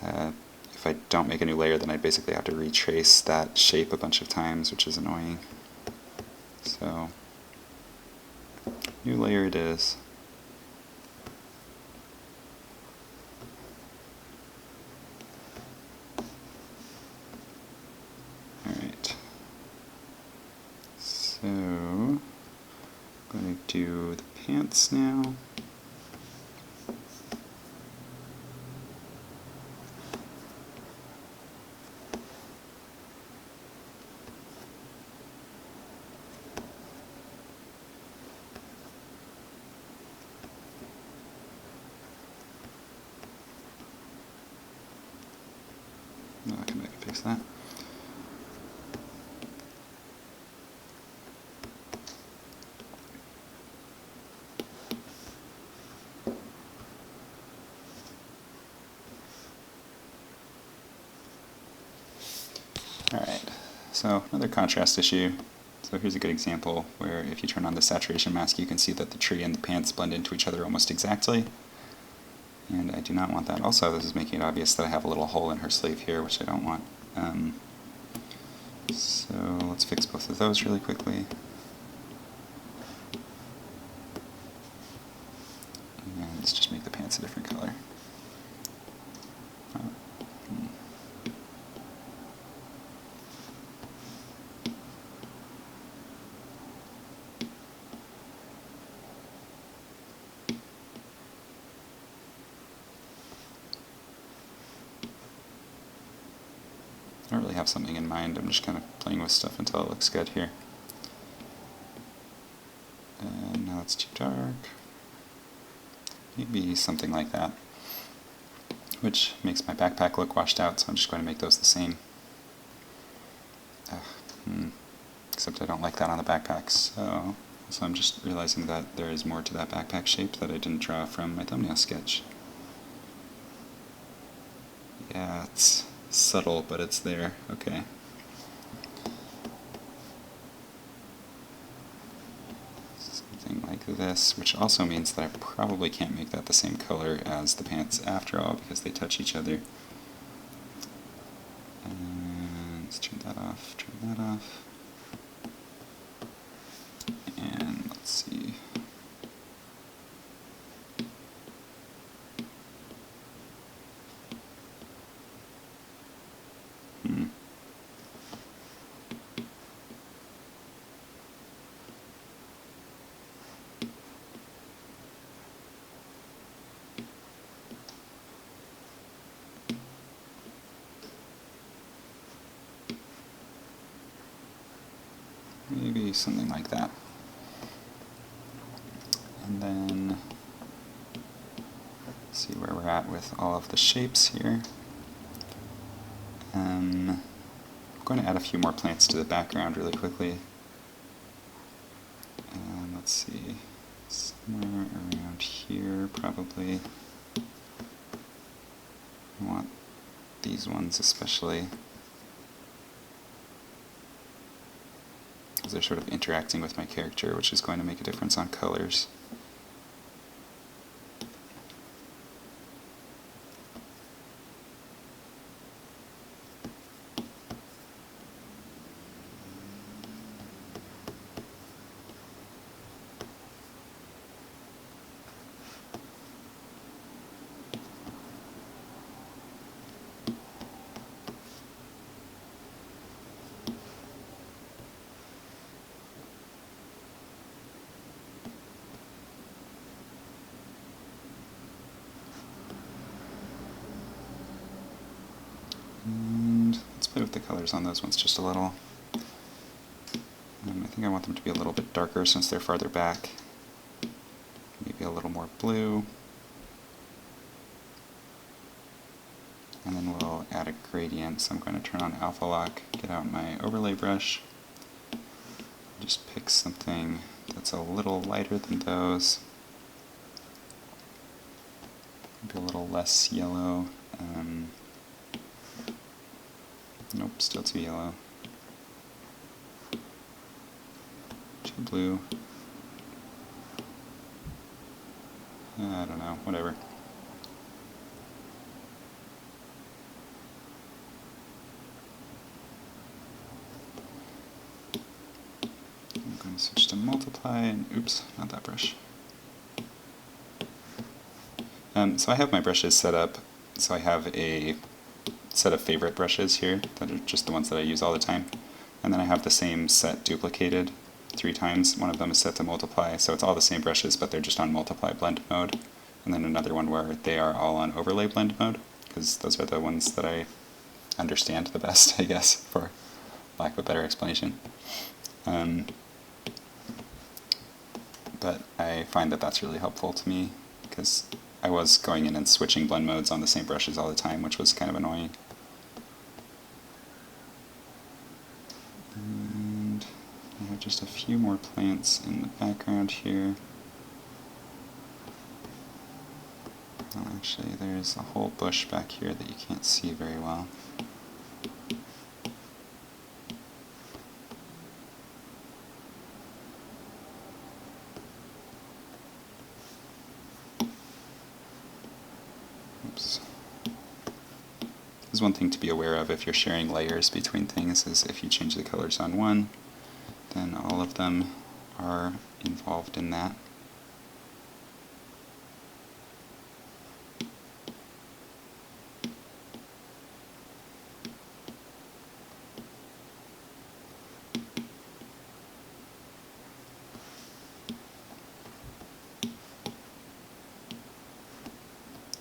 If I don't make a new layer, then I basically have to retrace that shape a bunch of times, which is annoying. So, new layer it is. Alright. So, I'm going to do the pants now. I'll come back and fix that. Alright, so another contrast issue. So here's a good example where if you turn on the saturation mask, you can see that the tree and the pants blend into each other almost exactly. And I do not want that. Also, this is making it obvious that I have a little hole in her sleeve here, which I don't want. So let's fix both of those really quickly. And let's just make the pants a different color. I don't really have something in mind. I'm just kind of playing with stuff until it looks good here. And now it's too dark. Maybe something like that, which makes my backpack look washed out, so I'm just going to make those the same. Except I don't like that on the backpack, so I'm just realizing that there is more to that backpack shape that I didn't draw from my thumbnail sketch. Yeah, it's subtle, but it's there. Okay. Something like this, which also means that I probably can't make that the same color as the pants after all, because they touch each other. And let's turn that off, turn that off. And let's see. Maybe something like that. And then see where we're at with all of the shapes here. I'm going to add a few more plants to the background really quickly. And let's see, somewhere around here probably. I want these ones especially, because they're sort of interacting with my character, which is going to make a difference on colors. And let's play with the colors on those ones just a little. I think I want them to be a little bit darker since they're farther back. Maybe a little more blue. And then we'll add a gradient, so I'm going to turn on alpha lock, get out my overlay brush, just pick something that's a little lighter than those, maybe a little less yellow. Nope, still too yellow. Too blue. I don't know, whatever. I'm going to switch to multiply, and oops, not that brush. So I have my brushes set up, so I have a set of favorite brushes here that are just the ones that I use all the time. And then I have the same set duplicated 3 times. One of them is set to multiply, so it's all the same brushes, but they're just on multiply blend mode. And then another one where they are all on overlay blend mode, because those are the ones that I understand the best, I guess, for lack of a better explanation. But I find that that's really helpful to me, because I was going in and switching blend modes on the same brushes all the time, which was kind of annoying. And I have just a few more plants in the background here. Well, actually, there's a whole bush back here that you can't see very well. Oops. There's one thing to be aware of if you're sharing layers between things, is if you change the colors on one, then all of them are involved in that.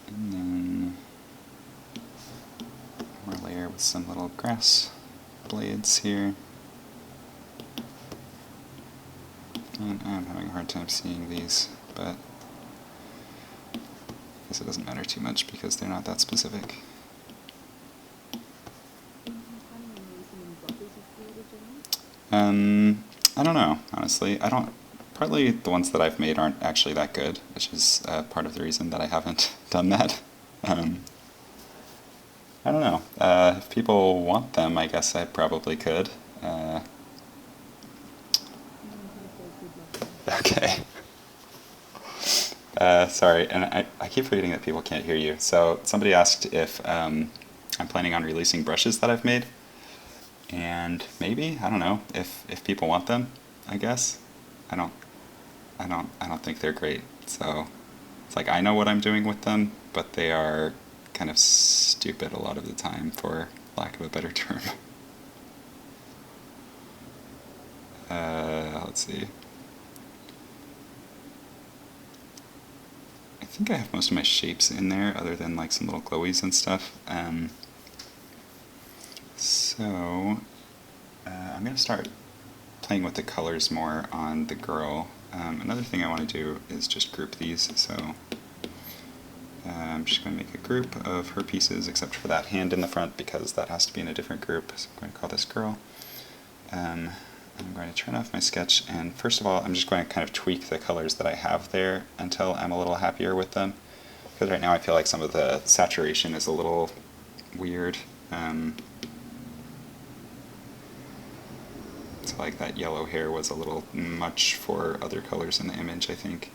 And then more layer with some little grass blades here. And I'm having a hard time seeing these, but I guess it doesn't matter too much because they're not that specific. I don't know, honestly. Partly the ones that I've made aren't actually that good, which is part of the reason that I haven't done that. I don't know. If people want them, I guess I probably could. Okay. Sorry, and I keep forgetting that people can't hear you. So somebody asked if I'm planning on releasing brushes that I've made, and maybe, I don't know, if people want them, I guess. I don't think they're great. So it's like I know what I'm doing with them, but they are kind of stupid a lot of the time, for lack of a better term. Let's see. I think I have most of my shapes in there, other than like some little glowies and stuff. So I'm going to start playing with the colors more on the girl. Another thing I want to do is just group these. So I'm just going to make a group of her pieces, except for that hand in the front, because that has to be in a different group. So I'm going to call this girl. I'm going to turn off my sketch, and first of all, I'm just going to kind of tweak the colors that I have there until I'm a little happier with them. Because right now I feel like some of the saturation is a little weird. So like that yellow hair was a little much for other colors in the image, I think.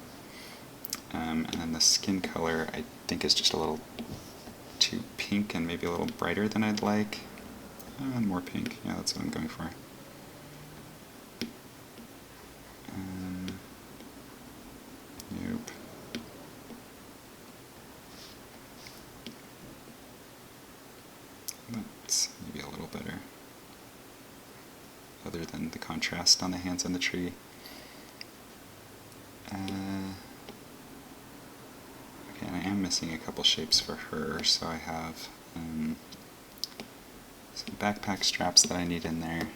And then the skin color, I think, is just a little too pink and maybe a little brighter than I'd like. More pink, yeah, that's what I'm going for. Nope. That's maybe a little better, other than the contrast on the hands and the tree. Okay, and I am missing a couple shapes for her, so I have backpack straps that I need in there.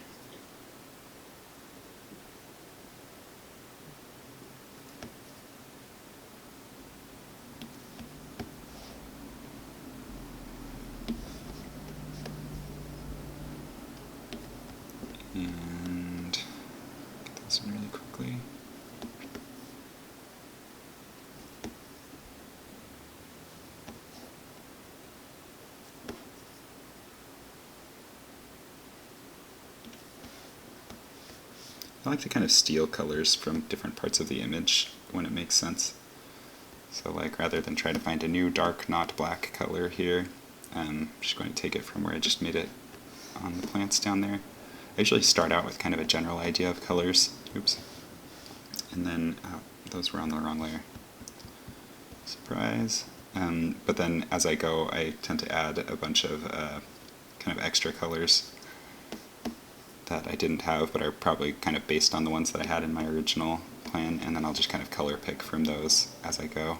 And get this in really quickly. I like to kind of steal colors from different parts of the image when it makes sense. So like rather than try to find a new dark, not black color here, I'm just going to take it from where I just made it on the plants down there. I usually start out with kind of a general idea of colors. Oops. And then, those were on the wrong layer. Surprise. But then as I go, I tend to add a bunch of kind of extra colors that I didn't have, but are probably kind of based on the ones that I had in my original plan, and then I'll just kind of color pick from those as I go.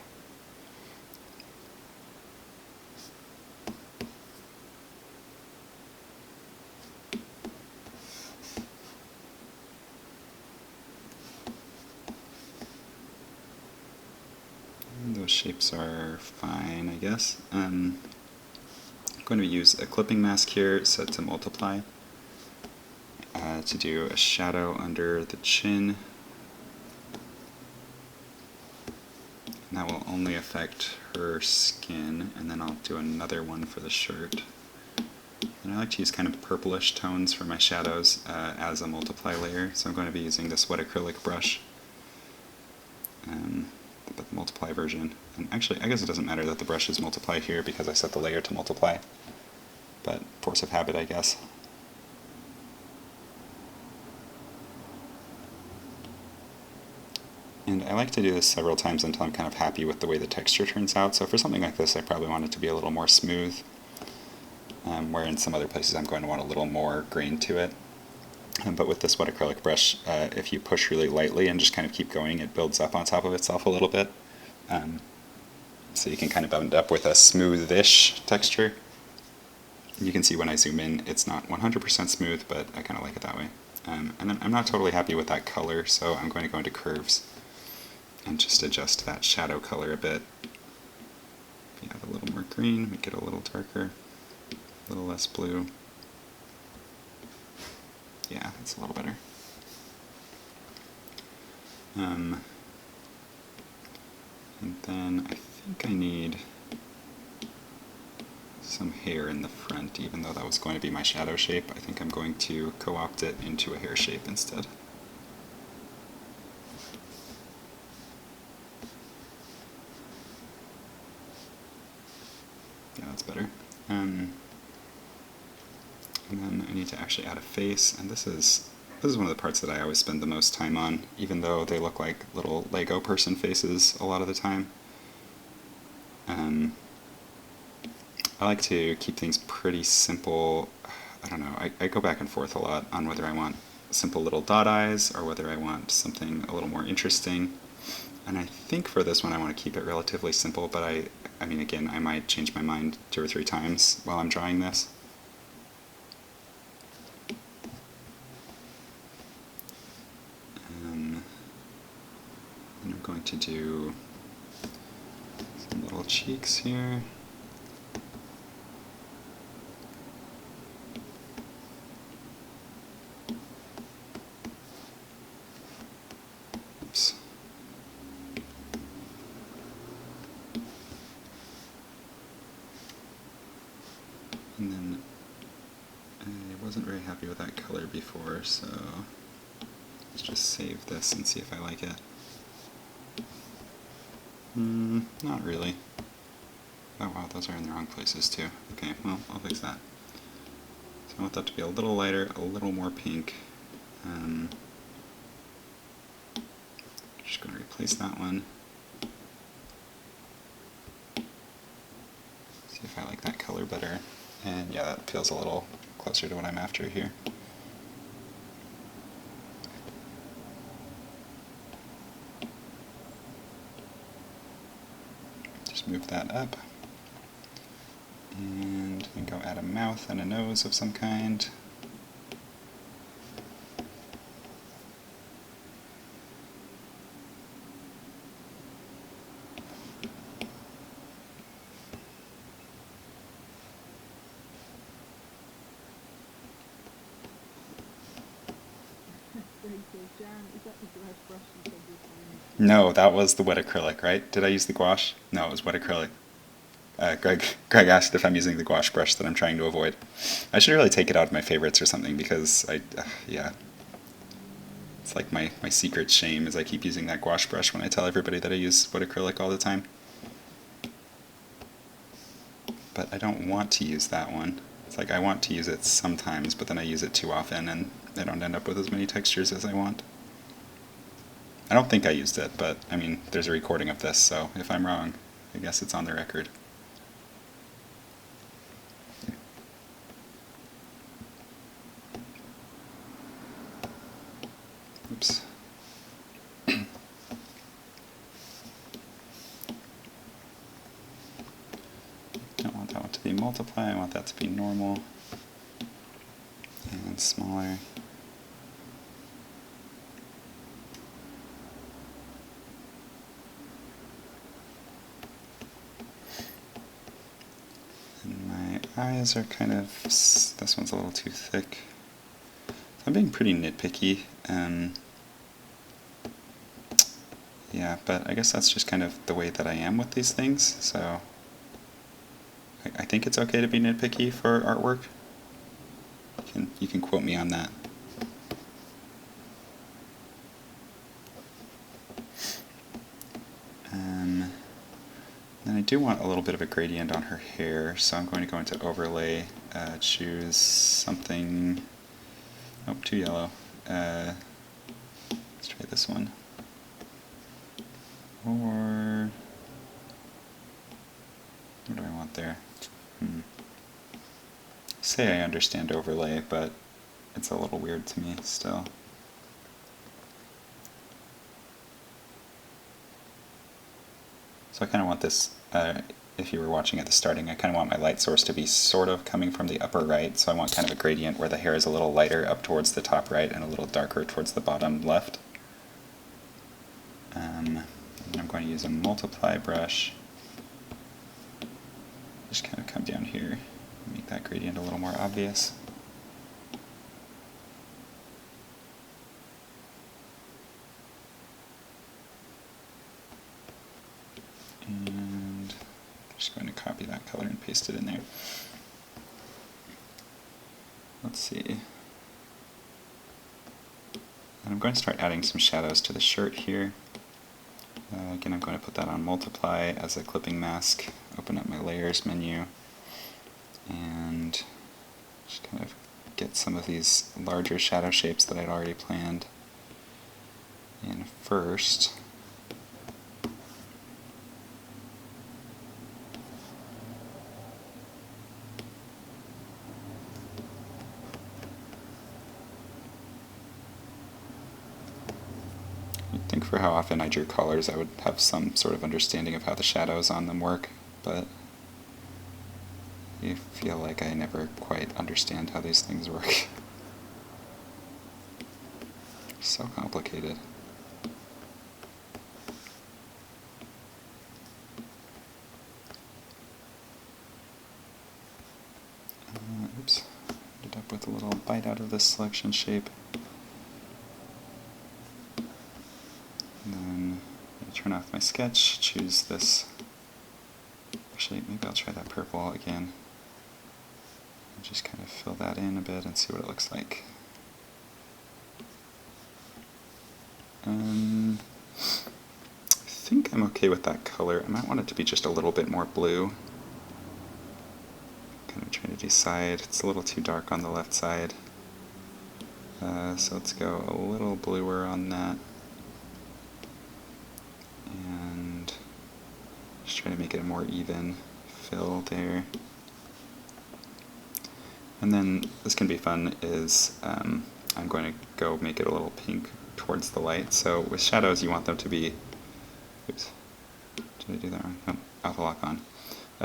And those shapes are fine, I guess. I'm going to use a clipping mask here set to multiply. To do a shadow under the chin. And that will only affect her skin, and then I'll do another one for the shirt. And I like to use kind of purplish tones for my shadows as a multiply layer, so I'm going to be using this wet acrylic brush, but the multiply version. And actually, I guess it doesn't matter that the brush is multiply here because I set the layer to multiply, but force of habit, I guess. And I like to do this several times until I'm kind of happy with the way the texture turns out. So for something like this, I probably want it to be a little more smooth, where in some other places I'm going to want a little more grain to it. But with this wet acrylic brush, if you push really lightly and just kind of keep going, it builds up on top of itself a little bit. So you can kind of end up with a smoothish texture. You can see when I zoom in, it's not 100% smooth, but I kind of like it that way. And then I'm not totally happy with that color, so I'm going to go into curves and just adjust that shadow color a bit. Add a little more green, make it a little darker, a little less blue. Yeah, that's a little better. And then I think I need some hair in the front, even though that was going to be my shadow shape. I think I'm going to co-opt it into a hair shape instead. Yeah, that's better. And then I need to actually add a face, and this is one of the parts that I always spend the most time on, even though they look like little Lego person faces a lot of the time. I like to keep things pretty simple. I don't know, I go back and forth a lot on whether I want simple little dot eyes or whether I want something a little more interesting. And I think for this one I want to keep it relatively simple, but I mean, again, I might change my mind 2 or 3 times while I'm drawing this. And I'm going to do some little cheeks here. Oops. And then I wasn't very happy with that color before, so let's just save this and see if I like it. Not really. Oh wow, those are in the wrong places too. Okay, well, I'll fix that. So I want that to be a little lighter, a little more pink. Just going to replace that one. See if I like that color better. And yeah, that feels a little closer to what I'm after here. Just move that up. And And go add a mouth and a nose of some kind. Very cool. Jarom, is that the brush you said you used? No, that was the wet acrylic, right? Did I use the gouache? No, it was wet acrylic. Greg asked if I'm using the gouache brush that I'm trying to avoid. I should really take it out of my favorites or something because yeah. It's like my secret shame is I keep using that gouache brush when I tell everybody that I use wet acrylic all the time. But I don't want to use that one. It's like I want to use it sometimes, but then I use it too often and I don't end up with as many textures as I want. I don't think I used it, but I mean, there's a recording of this, so if I'm wrong, I guess it's on the record. Oops. Don't want that one to be multiply, I want that to be normal and smaller. And my eyes are kind of, this one's a little too thick. I'm being pretty nitpicky. Yeah, but I guess that's just kind of the way that I am with these things, so I think it's okay to be nitpicky for artwork. You can quote me on that. Then I do want a little bit of a gradient on her hair, so I'm going to go into overlay, choose something, oh, too yellow. Let's try this one. Or, what do I want there? Say I understand overlay, but it's a little weird to me still. So I kind of want this, if you were watching at the starting, I kind of want my light source to be sort of coming from the upper right, so I want kind of a gradient where the hair is a little lighter up towards the top right and a little darker towards the bottom left. And I'm going to use a multiply brush. Just kind of come down here and make that gradient a little more obvious. And I'm just going to copy that color and paste it in there. Let's see. And I'm going to start adding some shadows to the shirt here. Again, I'm going to put that on multiply as a clipping mask, open up my layers menu, and just kind of get some of these larger shadow shapes that I'd already planned in first. You'd think for how often I drew colors I would have some sort of understanding of how the shadows on them work, but I feel like I never quite understand how these things work. So complicated. Oops, ended up with a little bite out of this selection shape. And then I turn off my sketch, choose this. Actually, maybe I'll try that purple again. And just kind of fill that in a bit and see what it looks like. I think I'm okay with that color. I might want it to be just a little bit more blue. Kind of trying to decide. It's a little too dark on the left side. So let's go a little bluer on that. And just try to make it a more even fill there. And then this can be fun is I'm going to go make it a little pink towards the light. So with shadows you want them to be, oops, did I do that wrong? Oh, alpha lock on.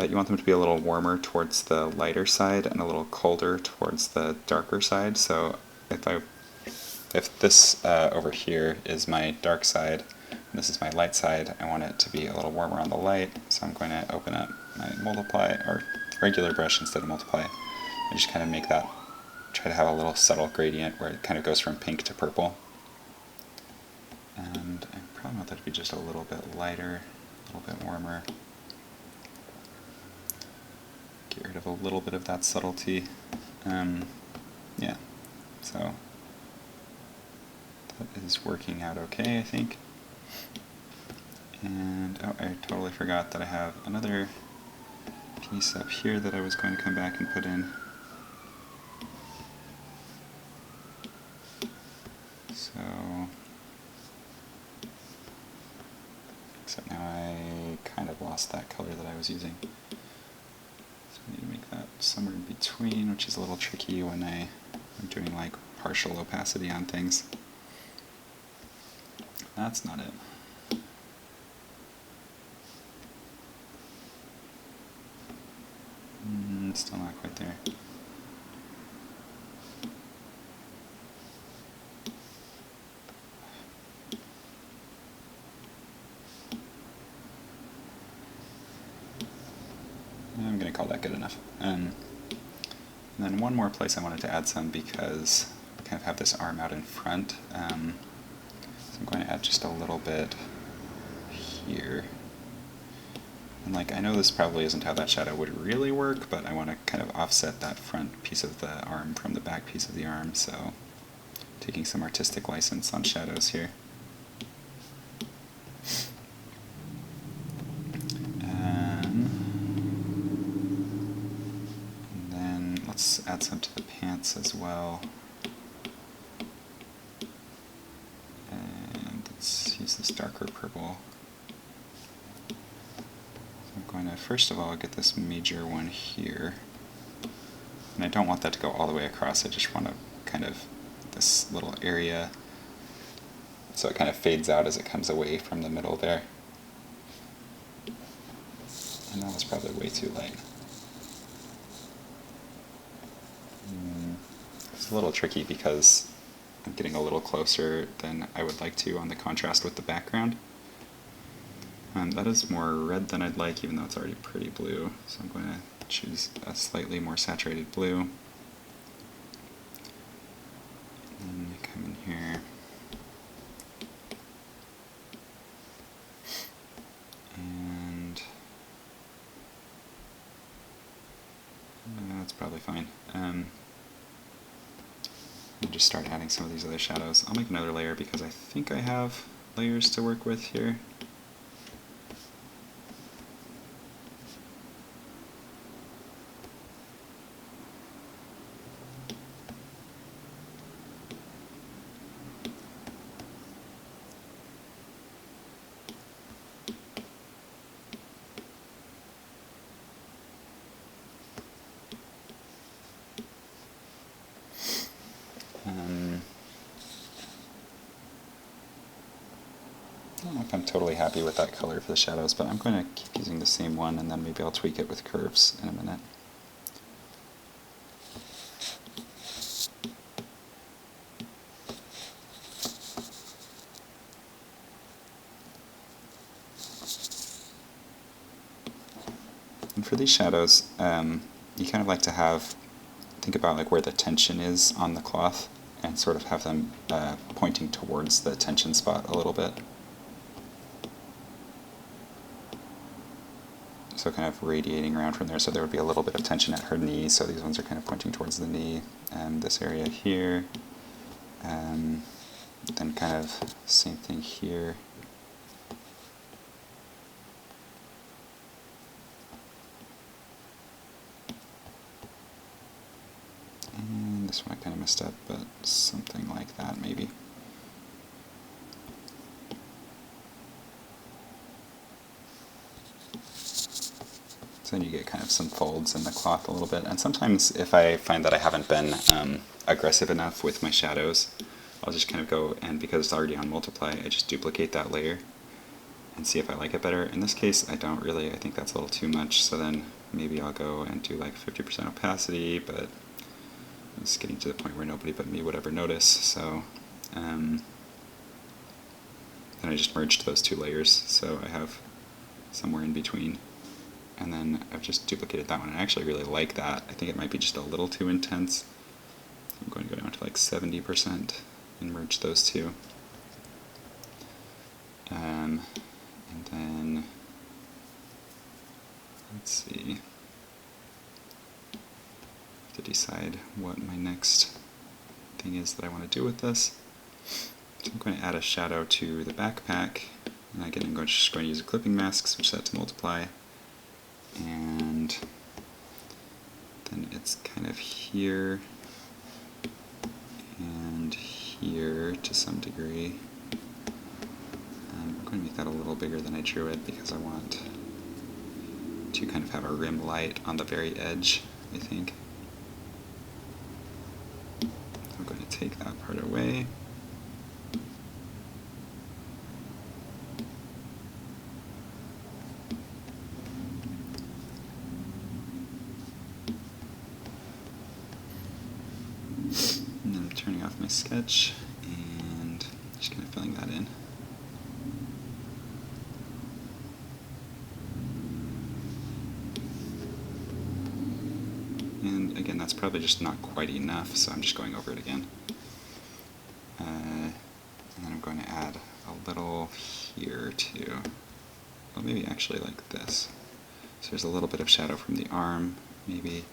you want them to be a little warmer towards the lighter side and a little colder towards the darker side. So if this over here is my dark side, and this is my light side, I want it to be a little warmer on the light, so I'm going to open up my multiply, or regular brush instead of multiply, and just kind of make that, try to have a little subtle gradient where it kind of goes from pink to purple. And I probably want that to be just a little bit lighter, a little bit warmer. Get rid of a little bit of that subtlety. Yeah, so that is working out okay, I think. And, oh, I totally forgot that I have another piece up here that I was going to come back and put in. So, except now I kind of lost that color that I was using. So I need to make that somewhere in between, which is a little tricky when I'm doing like partial opacity on things. That's not it. Still not quite there. I'm going to call that good enough. And then one more place I wanted to add some because I kind of have this arm out in front. So I'm going to add just a little bit here. And like, I know this probably isn't how that shadow would really work, but I want to kind of offset that front piece of the arm from the back piece of the arm, so taking some artistic license on shadows here. And then let's add some to the pants as well. And let's use this darker purple. I'm going to first of all get this major one here, and I don't want that to go all the way across, I just want to kind of this little area so it kind of fades out as it comes away from the middle there. And that was probably way too light. It's a little tricky because I'm getting a little closer than I would like to on the contrast with the background. That is more red than I'd like, even though it's already pretty blue. So I'm going to choose a slightly more saturated blue. And then come in here. And that's probably fine. I'll just start adding some of these other shadows. I'll make another layer because I think I have layers to work with here. I don't know if I'm totally happy with that color for the shadows, but I'm going to keep using the same one, and then maybe I'll tweak it with curves in a minute. And for these shadows, you kind of like to think about like where the tension is on the cloth, and sort of have them pointing towards the tension spot a little bit. So kind of radiating around from there, so there would be a little bit of tension at her knee, so these ones are kind of pointing towards the knee, and this area here, then kind of same thing here. And this one I kind of messed up, but something like that maybe. So then you get kind of some folds in the cloth a little bit. And sometimes if I find that I haven't been aggressive enough with my shadows, I'll just kind of go, and because it's already on multiply, I just duplicate that layer. and see if I like it better. In this case, I don't really. I think that's a little too much, so then maybe I'll go and do like 50% opacity, but it's getting to the point where nobody but me would ever notice, so then I just merged those two layers, so I have somewhere in between. And then I've just duplicated that one. I actually really like that. I think it might be just a little too intense. I'm going to go down to like 70% and merge those two. And then, let's see, I have to decide what my next thing is that I want to do with this. So I'm going to add a shadow to the backpack. And again, I'm just going to use a clipping mask, switch that to multiply. And then it's kind of here and here to some degree. I'm going to make that a little bigger than I drew it because I want to kind of have a rim light on the very edge, I think. I'm going to take that part away. And then I'm turning off my sketch and just kind of filling that in. And again, that's probably just not quite enough, so I'm just going over it again. And then I'm going to add a little here too. Well, maybe actually like this. So there's a little bit of shadow from the arm, maybe.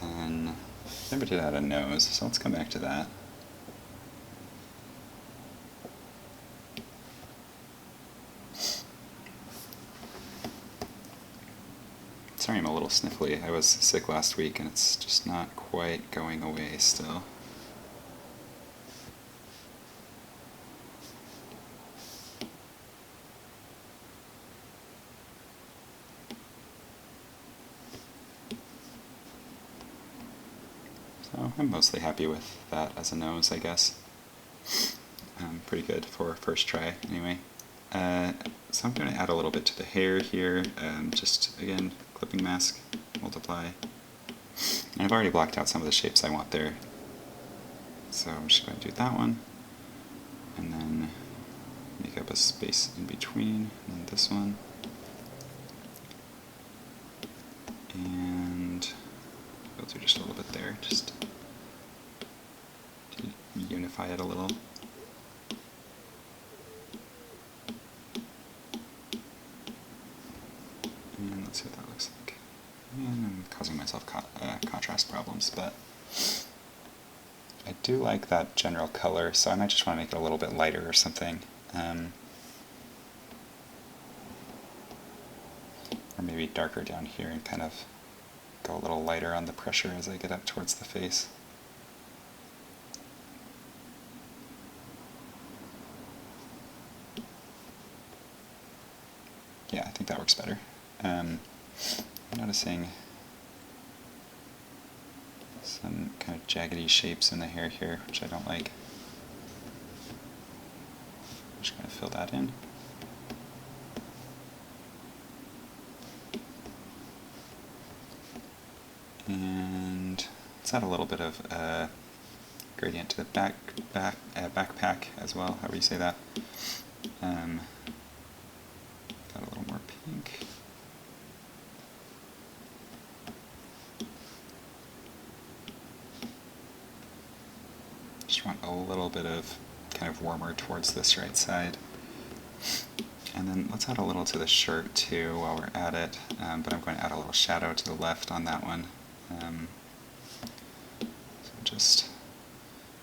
And then I never did add a nose, so let's come back to that. Sorry I'm a little sniffly. I was sick last week and it's just not quite going away still. So I'm mostly happy with that as a nose, I guess. Pretty good for first try anyway. So I'm going to add a little bit to the hair here, just again, clipping mask, multiply. And I've already blocked out some of the shapes I want there. So I'm just going to do that one, and then make up a space in between, and this one. And go through just a little bit there, just to unify it a little. And let's see what that looks like. And I'm causing myself contrast problems, but I do like that general color, so I might just want to make it a little bit lighter or something. Or maybe darker down here and kind of go a little lighter on the pressure as I get up towards the face. Yeah, I think that works better. I'm noticing some kind of jaggedy shapes in the hair here, which I don't like. I'm just going to fill that in. And let's add a little bit of gradient to the backpack as well, however you say that. Got a little more pink. Just want a little bit of kind of warmer towards this right side. And then let's add a little to the shirt too while we're at it, but I'm going to add a little shadow to the left on that one. So just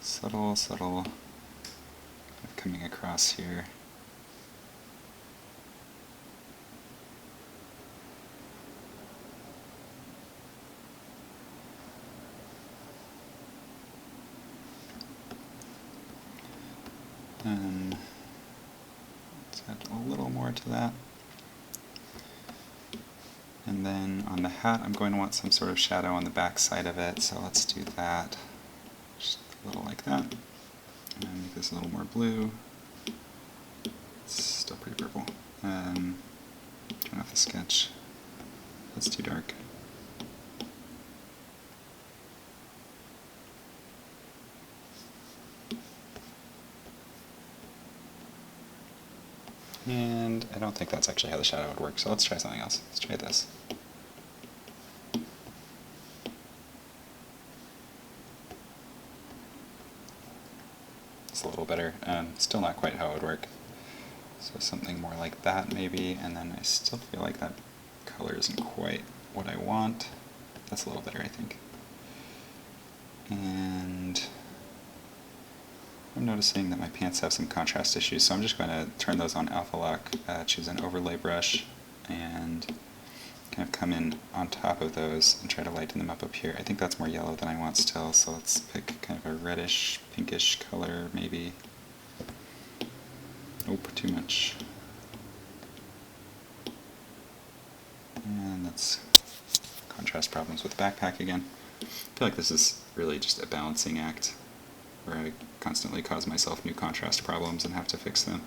subtle, kind of coming across here. Let's add a little more to that. And then on the hat, I'm going to want some sort of shadow on the back side of it, so let's do that. Just a little like that. And make this a little more blue. It's still pretty purple. Turn off the sketch. That's too dark. And I don't think that's actually how the shadow would work, so let's try something else. Let's try this. It's a little better. Still not quite how it would work. So something more like that maybe, and then I still feel like that color isn't quite what I want. That's a little better, I think. And I'm noticing that my pants have some contrast issues, so I'm just going to turn those on alpha lock, choose an overlay brush, and kind of come in on top of those and try to lighten them up here. I think that's more yellow than I want still, so let's pick kind of a reddish, pinkish color maybe. Nope, too much. And that's contrast problems with the backpack again. I feel like this is really just a balancing act where I constantly cause myself new contrast problems and have to fix them.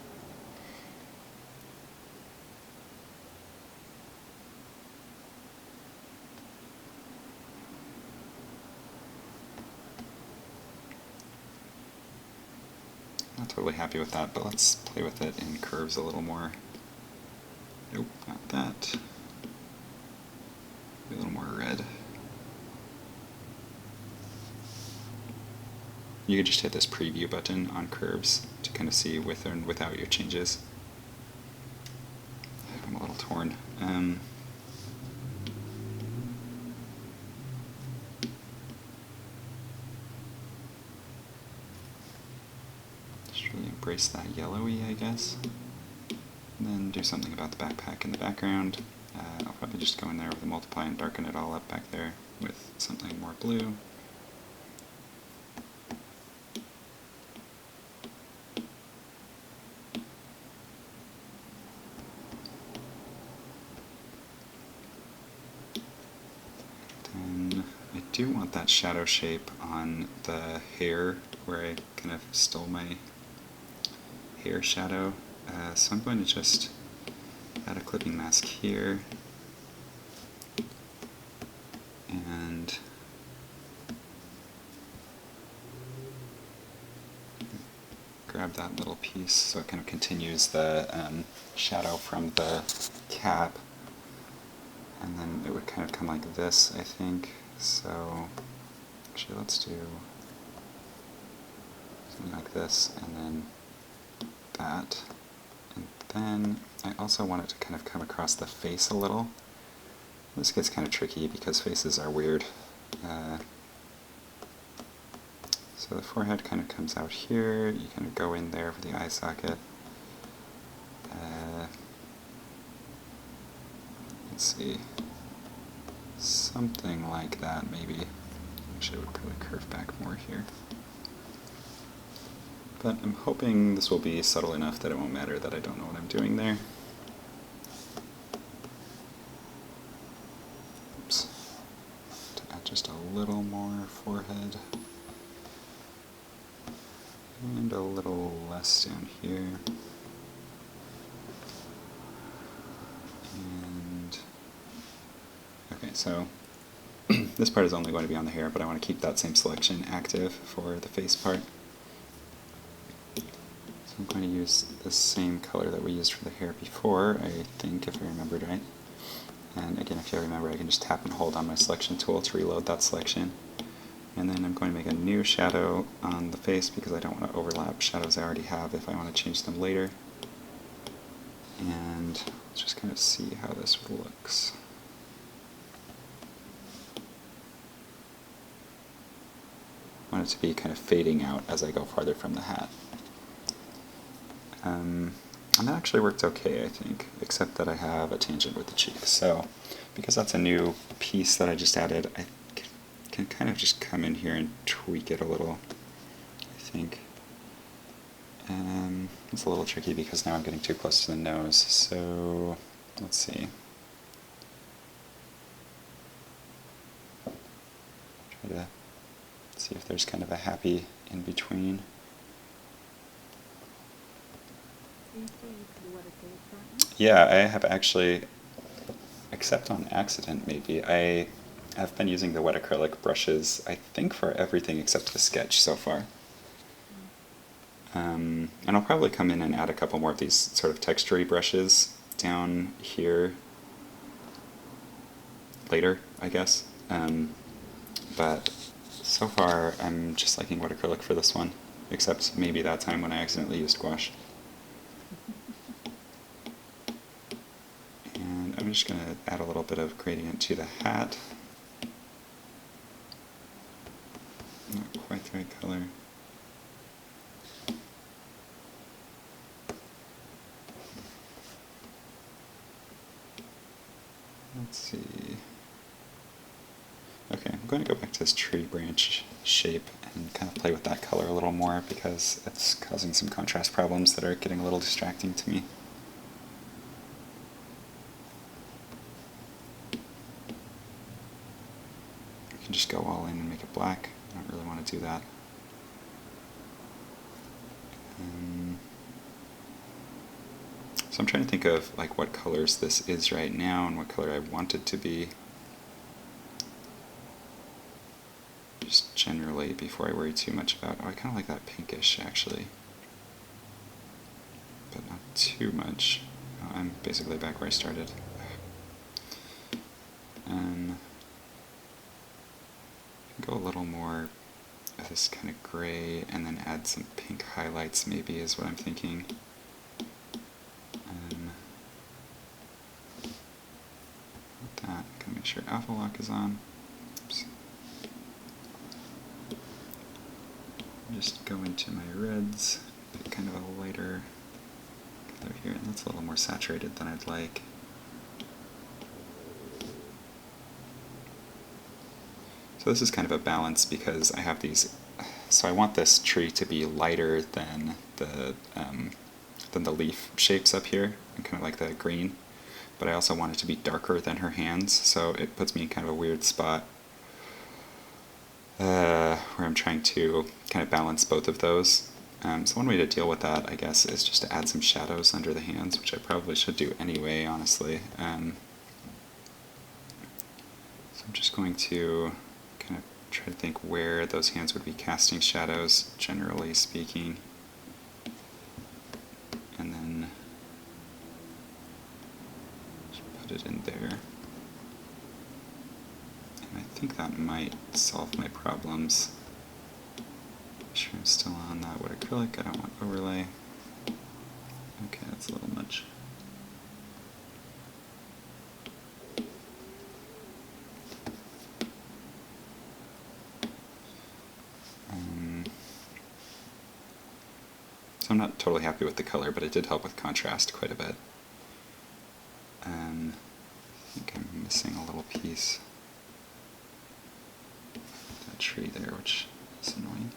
Not totally happy with that, but let's play with it in curves a little more. Nope, not that. A little more red. You can just hit this preview button on curves to kind of see with and without your changes. I'm a little torn. Just really embrace that yellowy, I guess. And then do something about the backpack in the background. I'll probably just go in there with a multiply and darken it all up back there with something more blue. Then I do want that shadow shape on the hair where I kind of stole my hair shadow. So I'm going to just add a clipping mask here and grab that little piece so it kind of continues the shadow from the cap, and then it would kind of come like this, I think. So actually let's do something like this and then that. And then I also want it to kind of come across the face a little. This gets kind of tricky because faces are weird. So the forehead kind of comes out here. You kind of go in there for the eye socket. Let's see. Something like that, maybe. Actually, it would probably curve back more here. But I'm hoping this will be subtle enough that it won't matter that I don't know what I'm doing there. Oops. To add just a little more forehead. And a little less down here. And okay, so this part is only going to be on the hair, but I want to keep that same selection active for the face part. I'm going to use the same color that we used for the hair before, I think, if I remembered right. And again, if you remember, I can just tap and hold on my selection tool to reload that selection. And then I'm going to make a new shadow on the face because I don't want to overlap shadows I already have if I want to change them later. And let's just kind of see how this looks. I want it to be kind of fading out as I go farther from the hat. And that actually worked okay, I think, except that I have a tangent with the cheek. So, because that's a new piece that I just added, I can kind of just come in here and tweak it a little, I think. It's a little tricky because now I'm getting too close to the nose, so let's see. Try to See if there's kind of a happy in between. Yeah, I have actually, except on accident maybe, I have been using the wet acrylic brushes, I think, for everything except the sketch so far. And I'll probably come in and add a couple more of these sort of textury brushes down here later, I guess. But so far I'm just liking wet acrylic for this one, except maybe that time when I accidentally used gouache. And I'm just going to add a little bit of gradient to the hat. Not quite the right color. Let's see. Okay, I'm going to go back to this tree branch shape and kind of play with that color a little more because it's causing some contrast problems that are getting a little distracting to me. I can just go all in and make it black. I don't really want to do that. So I'm trying to think of like what colors this is right now and what color I want it to be. Just generally, before I worry too much about, oh, I kind of like that pinkish actually, but not too much. Oh, I'm basically back where I started. Go a little more of this kind of gray and then add some pink highlights maybe is what I'm thinking. With that, gotta make sure alpha lock is on. Oops. Just go into my reds, pick kind of a lighter color here, and that's a little more saturated than I'd like. So this is kind of a balance because I have these, so I want this tree to be lighter than the leaf shapes up here, and kind of like the green, but I also want it to be darker than her hands, so it puts me in kind of a weird spot where I'm trying to kind of balance both of those. So one way to deal with that, I guess, is just to add some shadows under the hands, which I probably should do anyway, honestly. So I'm just going to kind of try to think where those hands would be casting shadows, generally speaking. And then just put it in there. And I think that might solve my problems. Make sure I'm still on that wet acrylic. I don't want overlay. Okay, that's a little much. So I'm not totally happy with the color, but it did help with contrast quite a bit. I think I'm missing a little piece. That tree there, which is annoying.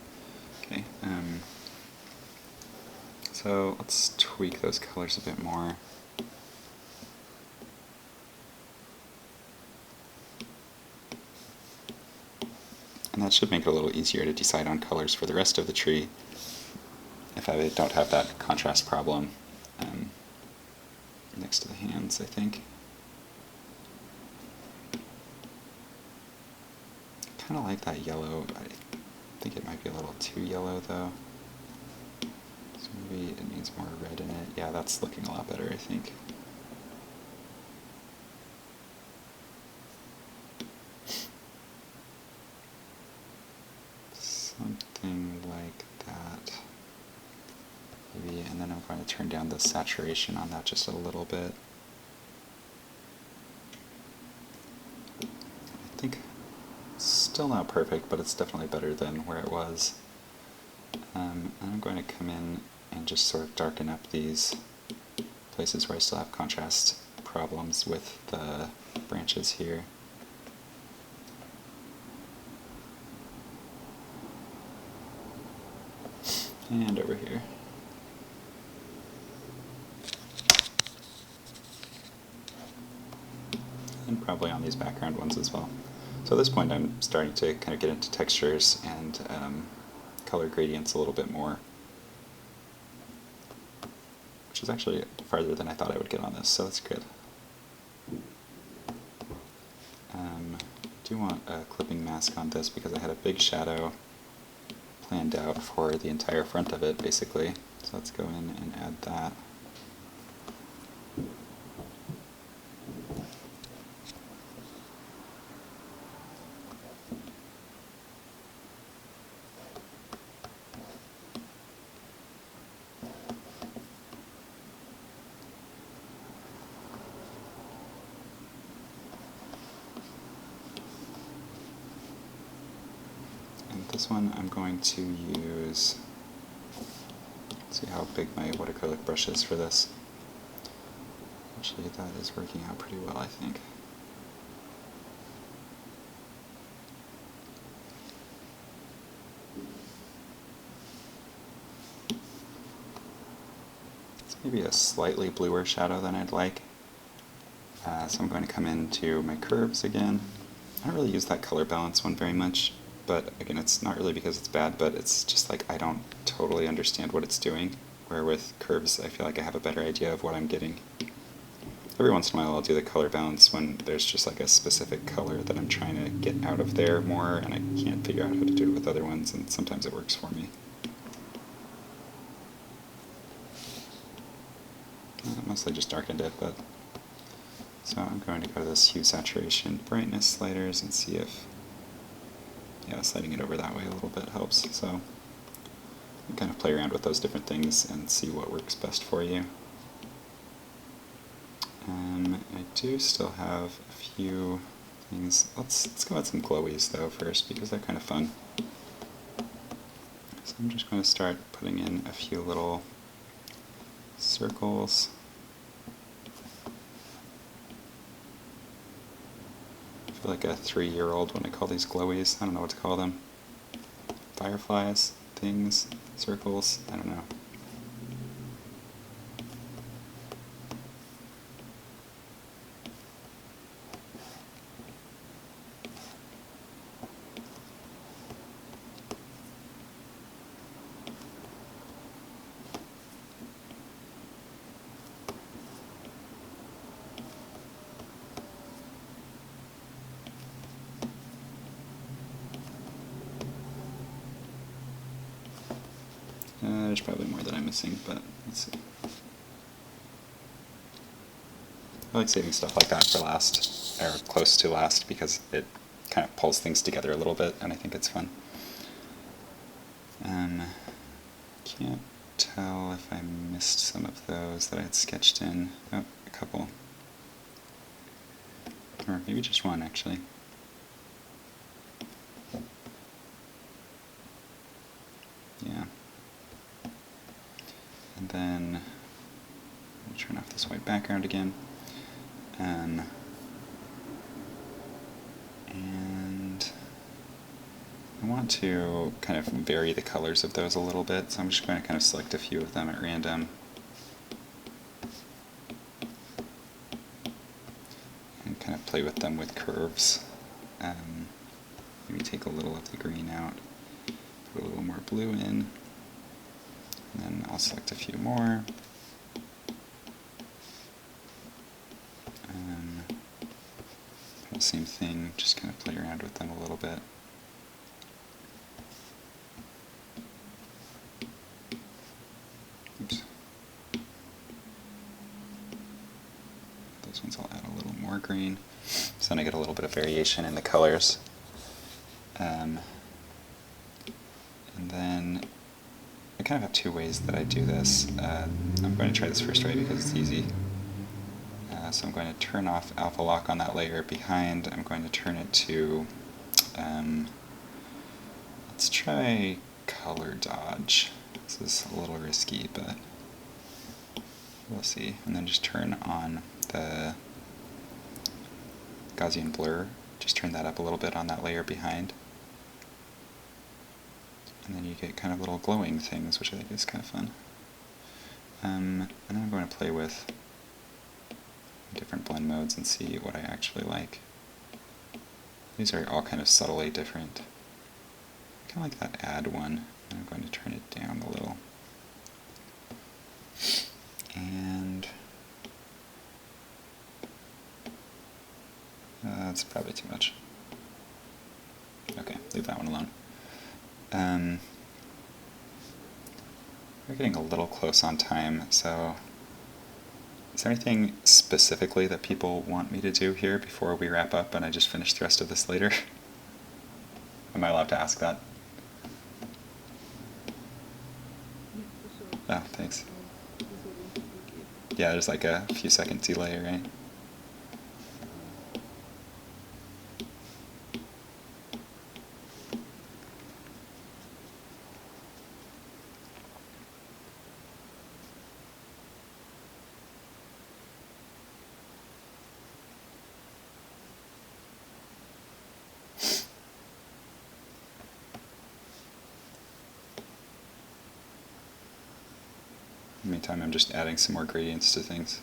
Okay. So let's tweak those colors a bit more. And that should make it a little easier to decide on colors for the rest of the tree if I don't have that contrast problem next to the hands, I think. I kind of like that yellow. I think it might be a little too yellow though. So maybe it needs more red in it. Yeah, that's looking a lot better, I think. Something like that. Maybe, and then I'm going to turn down the saturation on that just a little bit. I think it's still not perfect, but it's definitely better than where it was. And I'm going to come in and just sort of darken up these places where I still have contrast problems with the branches here. And over here. And probably on these background ones as well. So at this point I'm starting to kind of get into textures and color gradients a little bit more, which is actually farther than I thought I would get on this, so that's good. I do want a clipping mask on this because I had a big shadow planned out for the entire front of it, basically. So let's go in and add that. This one I'm going to use, let's see how big my watercolor brush is for this. Actually, that is working out pretty well, I think. It's maybe a slightly bluer shadow than I'd like. So I'm going to come into my curves again. I don't really use that color balance one very much. But again, it's not really because it's bad, but it's just like I don't totally understand what it's doing. Where with curves, I feel like I have a better idea of what I'm getting. Every once in a while I'll do the color balance when there's just like a specific color that I'm trying to get out of there more, and I can't figure out how to do it with other ones, and sometimes it works for me. Mostly just darkened it, but... So I'm going to go to this hue, saturation, brightness sliders and see if sliding it over that way a little bit helps. So you can kind of play around with those different things and see what works best for you. I do still have a few things. Let's go with some glowies though first, because they're kind of fun. So I'm just going to start putting in a few little circles. I feel like a 3-year-old when I call these glowies. I don't know what to call them. Fireflies, things, circles, I don't know. There's probably more that I'm missing, but let's see. I like saving stuff like that for last, or close to last, because it kind of pulls things together a little bit, and I think it's fun. Can't tell if I missed some of those that I had sketched in. Oh, a couple. Or maybe just one, actually. Yeah. And then I'll turn off this white background again. And I want to kind of vary the colors of those a little bit, so I'm just going to kind of select a few of them at random. And kind of play with them with curves. Maybe take a little of the green out, put a little more blue in, and then I'll select a few more. Same thing, just kind of play around with them a little bit. Oops. Those ones I'll add a little more green, so then I get a little bit of variation in the colors. And then I kind of have two ways that I do this. I'm going to try this first way because it's easy. So I'm going to turn off alpha lock on that layer behind. I'm going to turn it to, let's try color dodge. This is a little risky, but we'll see. And then just turn on the Gaussian blur. Just turn that up a little bit on that layer behind. And then you get kind of little glowing things, which I think is kind of fun. And then I'm going to play with different blend modes and see what I actually like. These are all kind of subtly different. I kind of like that add one. I'm going to turn it down a little. And that's probably too much. Okay, leave that one alone. We're getting a little close on time, so is there anything specifically that people want me to do here before we wrap up and I just finish the rest of this later? Am I allowed to ask that? Yeah, for sure. Oh, thanks. This will interview you. Yeah, there's like a few second delay, right? In the meantime, I'm just adding some more gradients to things.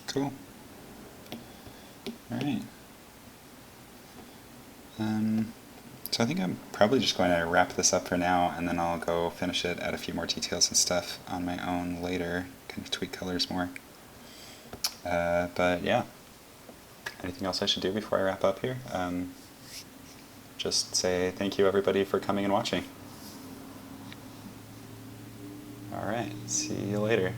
Cool. All right. So I think I'm probably just going to wrap this up for now, and then I'll go finish it, add a few more details and stuff on my own later, kind of tweak colors more. But yeah. Anything else I should do before I wrap up here? Just say thank you everybody for coming and watching. All right. See you later.